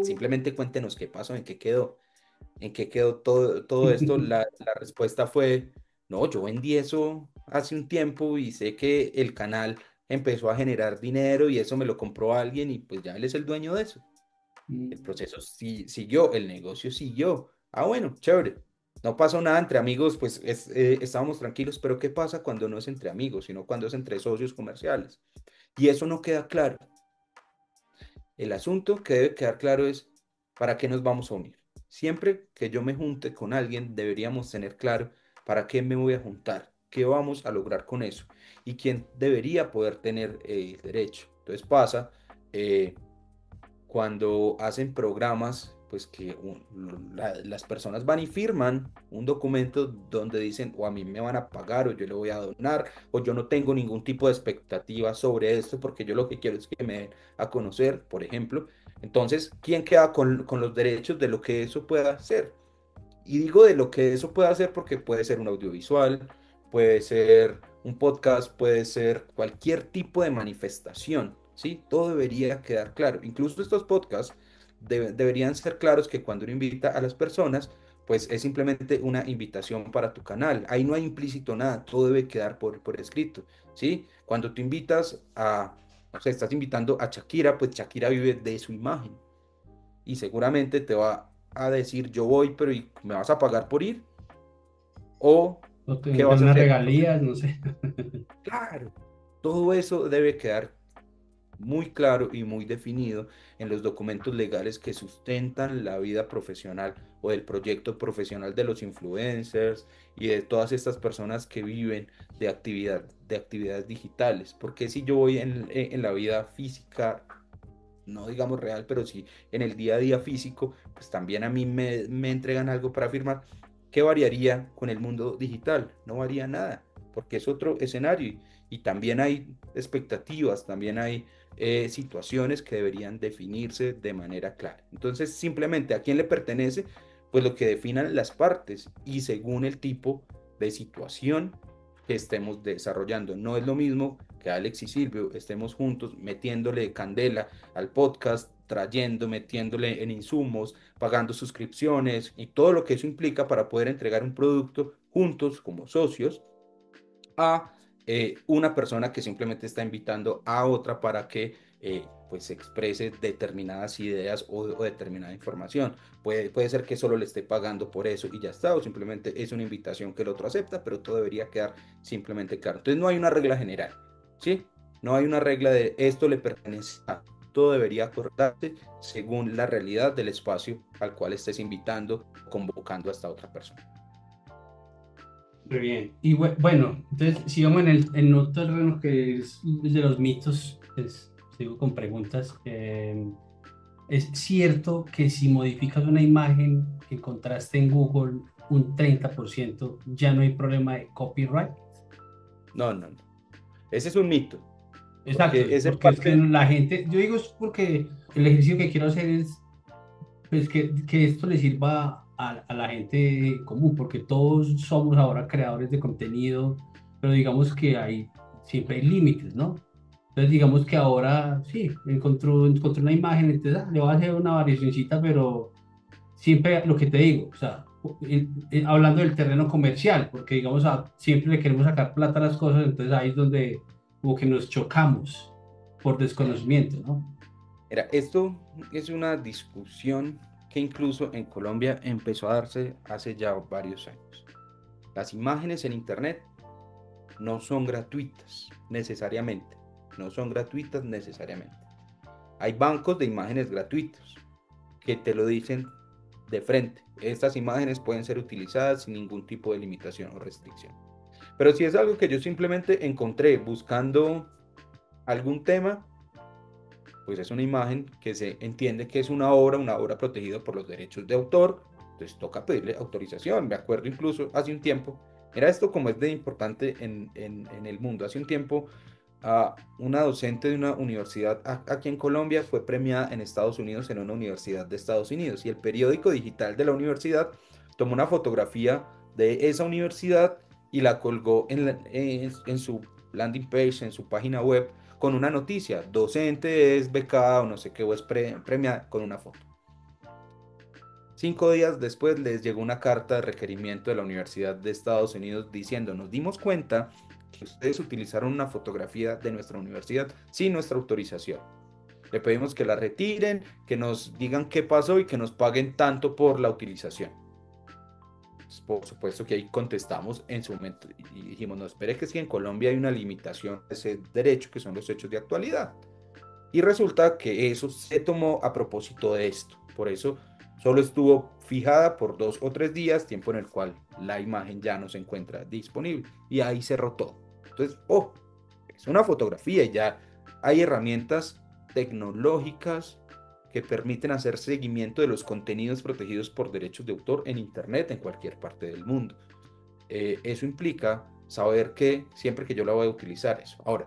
simplemente cuéntenos qué pasó, en qué quedó todo esto. La respuesta fue, no, yo vendí eso hace un tiempo y sé que el canal empezó a generar dinero y eso me lo compró alguien y pues ya él es el dueño de eso. El proceso siguió, el negocio siguió. Ah, bueno, chévere. No pasó nada entre amigos, pues estábamos tranquilos, pero ¿qué pasa cuando no es entre amigos, sino cuando es entre socios comerciales? Y eso no queda claro. El asunto que debe quedar claro es para qué nos vamos a unir. Siempre que yo me junte con alguien, deberíamos tener claro para qué me voy a juntar, qué vamos a lograr con eso y quién debería poder tener el derecho. Entonces pasa eh, cuando hacen programas, pues que las personas van y firman un documento donde dicen o a mí me van a pagar o yo le voy a donar o yo no tengo ningún tipo de expectativa sobre esto porque yo lo que quiero es que me den a conocer, por ejemplo, Entonces, ¿quién queda con los derechos de lo que eso pueda hacer? Y digo de lo que eso puede hacer porque puede ser un audiovisual, puede ser un podcast, puede ser cualquier tipo de manifestación, ¿sí? Todo debería quedar claro. Incluso estos podcasts deberían ser claros que cuando uno invita a las personas, pues es simplemente una invitación para tu canal. Ahí no hay implícito nada, todo debe quedar por escrito, ¿sí? Cuando tú invitas a, o sea, estás invitando a Shakira, pues Shakira vive de su imagen y seguramente te va a decir yo voy, pero ¿y me vas a pagar por ir? ¿O O qué tendría vas a unas hacer? regalías, no sé. Claro, todo eso debe quedar muy claro y muy definido en los documentos legales que sustentan la vida profesional o del proyecto profesional de los influencers y de todas estas personas que viven de actividades digitales. Porque si yo voy en la vida física, no digamos real, pero sí en el día a día físico, pues también a mí me entregan algo para firmar. ¿Qué variaría con el mundo digital? No varía nada, porque es otro escenario y también hay expectativas, también hay situaciones que deberían definirse de manera clara. Entonces, simplemente a quién le pertenece, pues lo que definan las partes y según el tipo de situación que estemos desarrollando. No es lo mismo que Alex y Silvio estemos juntos metiéndole candela al podcast, trayendo, metiéndole en insumos, pagando suscripciones y todo lo que eso implica para poder entregar un producto juntos como socios a una persona que simplemente está invitando a otra para que pues exprese determinadas ideas o determinada información. Puede ser que solo le esté pagando por eso y ya está, o simplemente es una invitación que el otro acepta, pero todo debería quedar simplemente claro. Entonces no hay una regla general, ¿sí? No hay una regla de esto le pertenece a... Todo debería acordarse según la realidad del espacio al cual estés invitando, convocando a esta otra persona. Muy bien. Y bueno, entonces sigamos en otro terreno que es el de los mitos. Pues, sigo con preguntas. ¿Es cierto que si modificas una imagen que encontraste en Google un 30% ya no hay problema de copyright? No, no, no. Ese es un mito, Exacto, porque ese porque es que parte, la gente, yo digo es porque el ejercicio que quiero hacer es pues que esto le sirva a la gente común, porque todos somos ahora creadores de contenido, pero digamos que siempre hay límites, ¿no? Entonces digamos que ahora sí, encontró una imagen, entonces le voy a hacer una variacióncita, pero siempre lo que te digo, o sea, hablando del terreno comercial, porque digamos, siempre le queremos sacar plata a las cosas, entonces ahí es donde como que nos chocamos por desconocimiento, ¿no? era, esto es una discusión que incluso en Colombia empezó a darse hace ya varios años. Las imágenes en Internet no son gratuitas necesariamente, no son gratuitas necesariamente. Hay bancos de imágenes gratuitos que te lo dicen de frente. Estas imágenes pueden ser utilizadas sin ningún tipo de limitación o restricción. Pero si es algo que yo simplemente encontré buscando algún tema, pues es una imagen que se entiende que es una obra protegida por los derechos de autor, entonces toca pedirle autorización. Me acuerdo incluso hace un tiempo, era esto como es de importante en el mundo, hace un tiempo una docente de una universidad aquí en Colombia fue premiada en Estados Unidos en una universidad de Estados Unidos y el periódico digital de la universidad tomó una fotografía de esa universidad y la colgó en su landing page, en su página web, con una noticia, docente es becada o no sé qué, o es premiada con una foto. 5 días después les llegó una carta de requerimiento de la Universidad de Estados Unidos diciendo, nos dimos cuenta que ustedes utilizaron una fotografía de nuestra universidad sin nuestra autorización. Le pedimos que la retiren, que nos digan qué pasó y que nos paguen tanto por la utilización. Por supuesto que ahí contestamos en su momento y dijimos, no, espere que es que en Colombia hay una limitación de ese derecho que son los hechos de actualidad. Y resulta que eso se tomó a propósito de esto. Por eso solo estuvo fijada por 2 o 3 días, tiempo en el cual la imagen ya no se encuentra disponible. Y ahí cerró todo. Entonces, oh, es una fotografía y ya hay herramientas tecnológicas que permiten hacer seguimiento de los contenidos protegidos por derechos de autor en Internet en cualquier parte del mundo. Eso implica saber que siempre que yo la voy a utilizar eso. Ahora,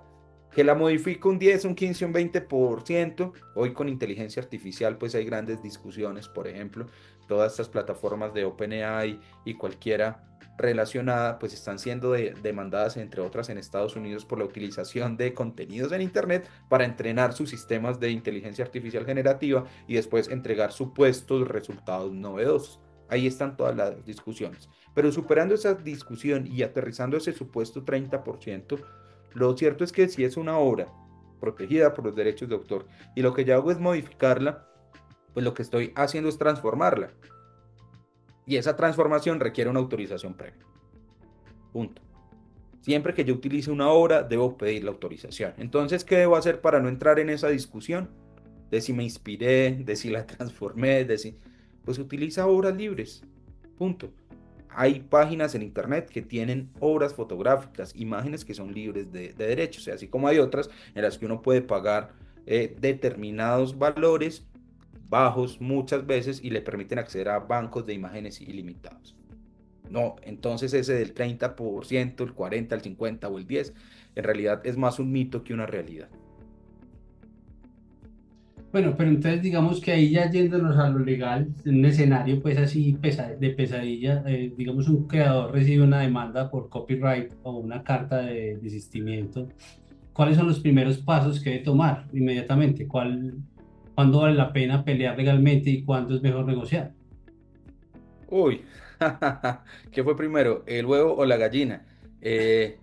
Que la modifico un 10, un 15, un 20%. Hoy con inteligencia artificial pues hay grandes discusiones, por ejemplo, todas estas plataformas de OpenAI y cualquiera relacionada pues están siendo demandadas entre otras en Estados Unidos por la utilización de contenidos en Internet para entrenar sus sistemas de inteligencia artificial generativa y después entregar supuestos resultados novedosos. Ahí están todas las discusiones. Pero superando esa discusión y aterrizando ese supuesto 30%, lo cierto es que si es una obra protegida por los derechos de autor y lo que yo hago es modificarla, pues lo que estoy haciendo es transformarla. Y esa transformación requiere una autorización previa. Punto. Siempre que yo utilice una obra, debo pedir la autorización. Entonces, ¿qué debo hacer para no entrar en esa discusión? De si me inspiré, de si la transformé, de si... Pues utiliza obras libres. Punto. Hay páginas en internet que tienen obras fotográficas, imágenes que son libres de derechos, así como hay otras en las que uno puede pagar determinados valores bajos muchas veces y le permiten acceder a bancos de imágenes ilimitados. No, entonces ese del 30%, el 40%, el 50% o el 10%, en realidad es más un mito que una realidad. Bueno, pero entonces digamos que ahí ya yéndonos a lo legal, en un escenario pues así de pesadilla, digamos un creador recibe una demanda por copyright o una carta de desistimiento. ¿Cuáles son los primeros pasos que debe tomar inmediatamente? ¿Cuándo vale la pena pelear legalmente y cuándo es mejor negociar? Uy, ¿qué fue primero, el huevo o la gallina? Eh,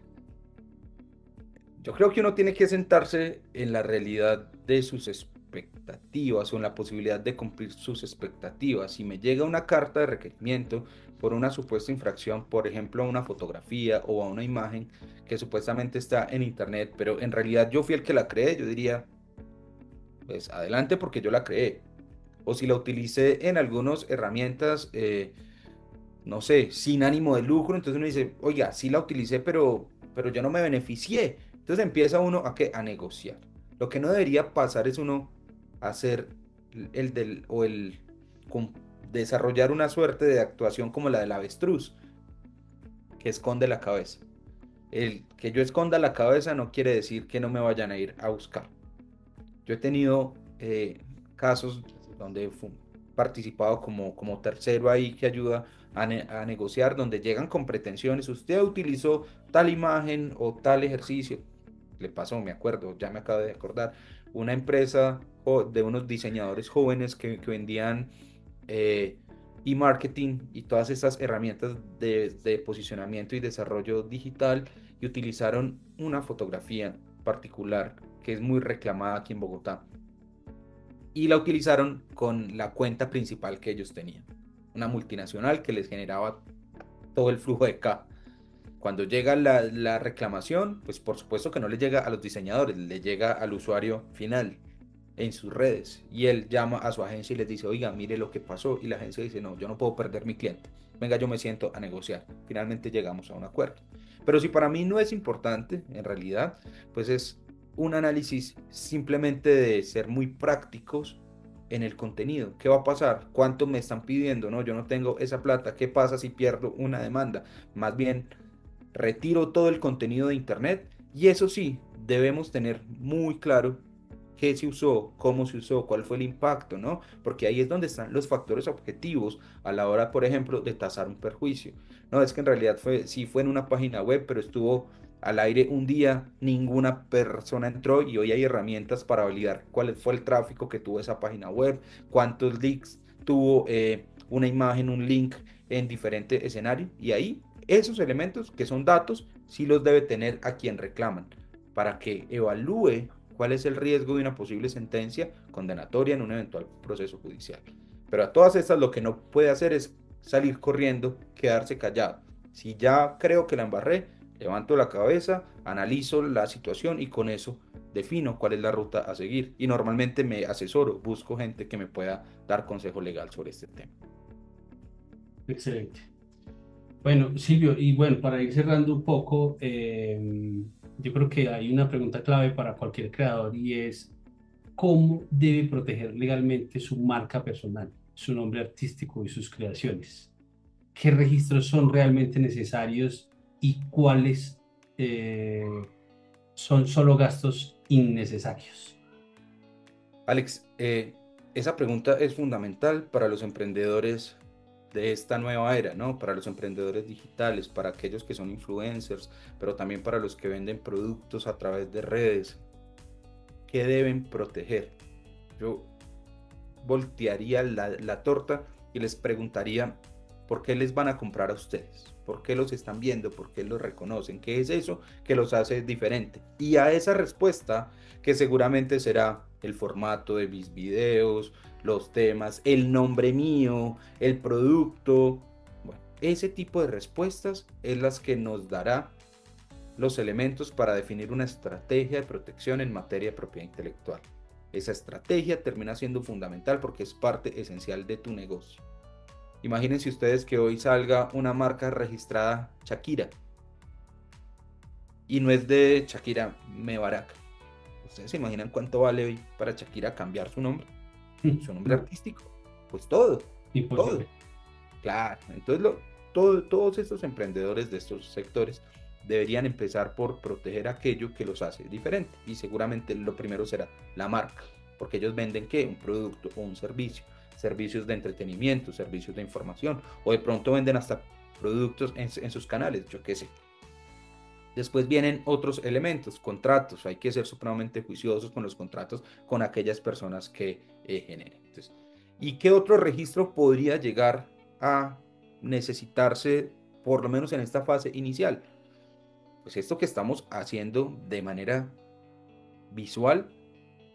Yo creo que uno tiene que sentarse en la realidad de sus expectativas o en la posibilidad de cumplir sus expectativas. Si me llega una carta de requerimiento por una supuesta infracción, por ejemplo, a una fotografía o a una imagen que supuestamente está en internet, pero en realidad yo fui el que la creé, yo diría, pues adelante porque yo la creé. O si la utilicé en algunas herramientas, no sé, sin ánimo de lucro, entonces uno dice, oiga, sí la utilicé, pero yo no me beneficié. Entonces empieza uno a, ¿qué? A negociar. Lo que no debería pasar es uno hacer el del, o el, con- desarrollar una suerte de actuación como la del avestruz, que esconde la cabeza. El que yo esconda la cabeza no quiere decir que no me vayan a ir a buscar. Yo he tenido casos donde he participado como tercero ahí que ayuda a negociar, donde llegan con pretensiones. Usted utilizó tal imagen o tal ejercicio. Le pasó, me acuerdo, ya me acabo de acordar, una empresa de unos diseñadores jóvenes que vendían eh, e-marketing y todas estas herramientas de posicionamiento y desarrollo digital y utilizaron una fotografía particular que es muy reclamada aquí en Bogotá y la utilizaron con la cuenta principal que ellos tenían, una multinacional que les generaba todo el flujo de caja. Cuando llega la reclamación, pues por supuesto que no le llega a los diseñadores, le llega al usuario final en sus redes y él llama a su agencia y les dice, oiga, mire lo que pasó y la agencia dice, no, yo no puedo perder mi cliente, venga, yo me siento a negociar. Finalmente llegamos a un acuerdo. Pero si para mí no es importante, en realidad, pues es un análisis simplemente de ser muy prácticos en el contenido. ¿Qué va a pasar? ¿Cuánto me están pidiendo? No, yo no tengo esa plata. ¿Qué pasa si pierdo una demanda? Más bien, retiro todo el contenido de internet y eso sí, debemos tener muy claro qué se usó, cómo se usó, cuál fue el impacto, ¿no? Porque ahí es donde están los factores objetivos a la hora, por ejemplo, de tasar un perjuicio. No, es que en realidad sí fue en una página web, pero estuvo al aire un día, ninguna persona entró y hoy hay herramientas para validar cuál fue el tráfico que tuvo esa página web, cuántos leaks tuvo una imagen, un link en diferente escenario y ahí esos elementos que son datos sí los debe tener a quien reclaman para que evalúe cuál es el riesgo de una posible sentencia condenatoria en un eventual proceso judicial. Pero a todas estas lo que no puede hacer es salir corriendo, quedarse callado. Si ya creo que la embarré, levanto la cabeza, analizo la situación y con eso defino cuál es la ruta a seguir. Y normalmente me asesoro, busco gente que me pueda dar consejo legal sobre este tema. Excelente. Bueno, Silvio, y bueno, para ir cerrando un poco, yo creo que hay una pregunta clave para cualquier creador y es cómo debe proteger legalmente su marca personal, su nombre artístico y sus creaciones. ¿Qué registros son realmente necesarios y cuáles son solo gastos innecesarios? Alex, esa pregunta es fundamental para los emprendedores de esta nueva era, ¿no? Para los emprendedores digitales, para aquellos que son influencers, pero también para los que venden productos a través de redes. ¿Qué deben proteger? Yo voltearía la torta y les preguntaría por qué les van a comprar a ustedes, por qué los están viendo, por qué los reconocen, qué es eso que los hace diferente. Y a esa respuesta, que seguramente será el formato de mis videos, los temas, el nombre mío, el producto, bueno, ese tipo de respuestas es las que nos dará los elementos para definir una estrategia de protección en materia de propiedad intelectual. Esa estrategia termina siendo fundamental porque es parte esencial de tu negocio. Imagínense ustedes que hoy salga una marca registrada Shakira y no es de Shakira Mebarak. ¿Ustedes se imaginan cuánto vale hoy para Shakira cambiar su nombre? Su nombre artístico. Pues todo. Imposible. Todo. Claro. Entonces todos estos emprendedores de estos sectores deberían empezar por proteger aquello que los hace diferente. Y seguramente lo primero será la marca. Porque ellos venden ¿qué? Un producto o un servicio. Servicios de entretenimiento, servicios de información. O de pronto venden hasta productos en sus canales, yo qué sé. Después vienen otros elementos, contratos. Hay que ser supremamente juiciosos con los contratos con aquellas personas que generen. Entonces, ¿y qué otro registro podría llegar a necesitarse, por lo menos en esta fase inicial? Pues esto que estamos haciendo de manera visual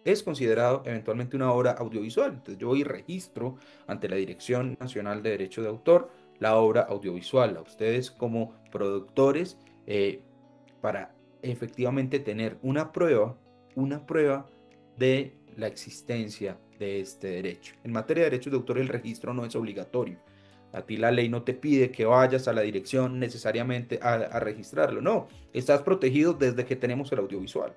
es considerado eventualmente una obra audiovisual. Entonces yo voy y registro ante la Dirección Nacional de Derecho de Autor la obra audiovisual a ustedes como productores, para efectivamente tener una prueba de la existencia de este derecho. En materia de derechos de autor el registro no es obligatorio. A ti la ley no te pide que vayas a la dirección necesariamente a registrarlo. No, estás protegido desde que tenemos el audiovisual.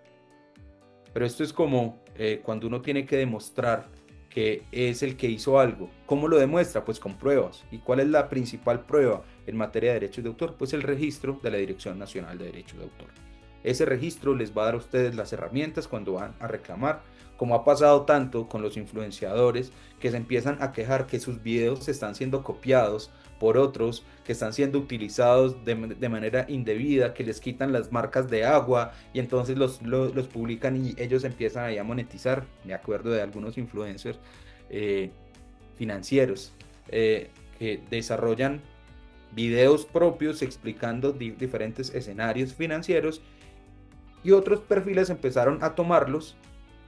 Pero esto es como cuando uno tiene que demostrar que es el que hizo algo. ¿Cómo lo demuestra? Pues con pruebas. ¿Y cuál es la principal prueba en materia de derechos de autor? Pues el registro de la Dirección Nacional de Derechos de Autor. Ese registro les va a dar a ustedes las herramientas cuando van a reclamar, como ha pasado tanto con los influenciadores que se empiezan a quejar que sus videos están siendo copiados por otros, que están siendo utilizados de manera indebida, que les quitan las marcas de agua y entonces los publican y ellos empiezan ahí a monetizar. Me acuerdo de algunos influencers financieros que desarrollan videos propios explicando diferentes escenarios financieros y otros perfiles empezaron a tomarlos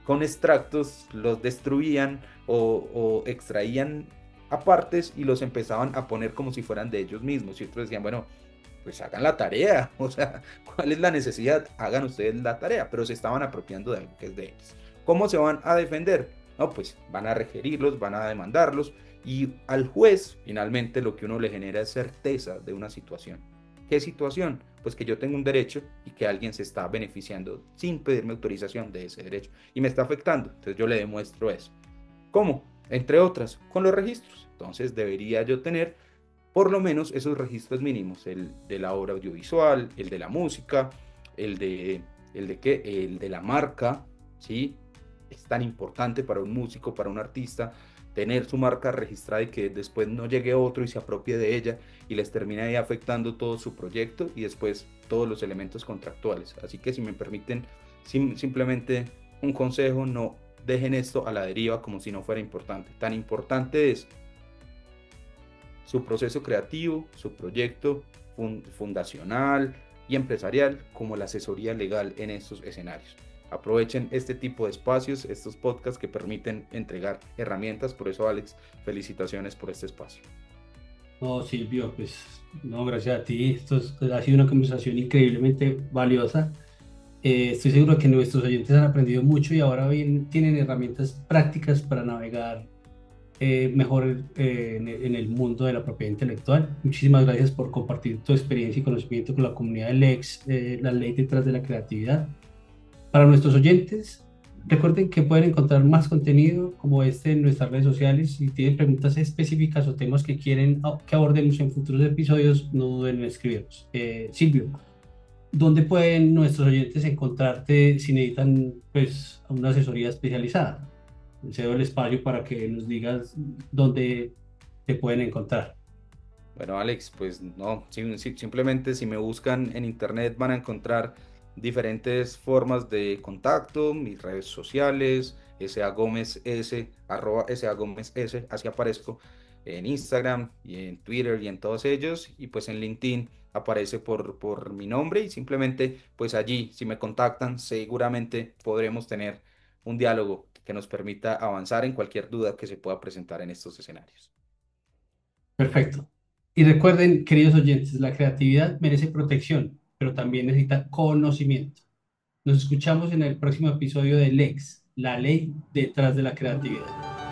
con extractos, los destruían o extraían apartes y los empezaban a poner como si fueran de ellos mismos. Y otros decían, bueno, pues hagan la tarea, o sea, ¿cuál es la necesidad? Hagan ustedes la tarea, pero se estaban apropiando de algo que es de ellos. ¿Cómo se van a defender? No, pues van a requerirlos, van a demandarlos y al juez finalmente lo que uno le genera es certeza de una situación. ¿Qué situación? Pues que yo tengo un derecho y que alguien se está beneficiando sin pedirme autorización de ese derecho y me está afectando. Entonces yo le demuestro eso. ¿Cómo? Entre otras, con los registros. Entonces debería yo tener por lo menos esos registros mínimos, el de la obra audiovisual, el de la música, el de la marca, ¿sí? Es tan importante para un músico, para un artista, tener su marca registrada y que después no llegue otro y se apropie de ella y les termine ahí afectando todo su proyecto y después todos los elementos contractuales. Así que si me permiten, simplemente un consejo, no dejen esto a la deriva como si no fuera importante. Tan importante es su proceso creativo, su proyecto fundacional y empresarial, como la asesoría legal en estos escenarios. Aprovechen este tipo de espacios, estos podcasts que permiten entregar herramientas. Por eso, Alex, felicitaciones por este espacio. No, Silvio, pues no, gracias a ti. Ha sido una conversación increíblemente valiosa. Estoy seguro que nuestros oyentes han aprendido mucho y ahora bien tienen herramientas prácticas para navegar mejor en el mundo de la propiedad intelectual. Muchísimas gracias por compartir tu experiencia y conocimiento con la comunidad del LEX, la ley detrás de la creatividad. Para nuestros oyentes, recuerden que pueden encontrar más contenido como este en nuestras redes sociales. Si tienen preguntas específicas o temas que quieren que abordemos en futuros episodios, no duden en escribirnos. Silvio. ¿Dónde pueden nuestros oyentes encontrarte si necesitan pues una asesoría especializada? Cedo el espacio para que nos digas dónde te pueden encontrar. Bueno, Alex, pues no, simplemente si me buscan en internet van a encontrar diferentes formas de contacto, mis redes sociales, SA Gómez S, arroba SA Gómez S, así aparezco en Instagram y en Twitter y en todos ellos, y pues en LinkedIn aparece por mi nombre y simplemente pues allí, si me contactan, seguramente podremos tener un diálogo que nos permita avanzar en cualquier duda que se pueda presentar en estos escenarios. Perfecto. Y recuerden, queridos oyentes, la creatividad merece protección, pero también necesita conocimiento. Nos escuchamos en el próximo episodio de Lex, la ley detrás de la creatividad.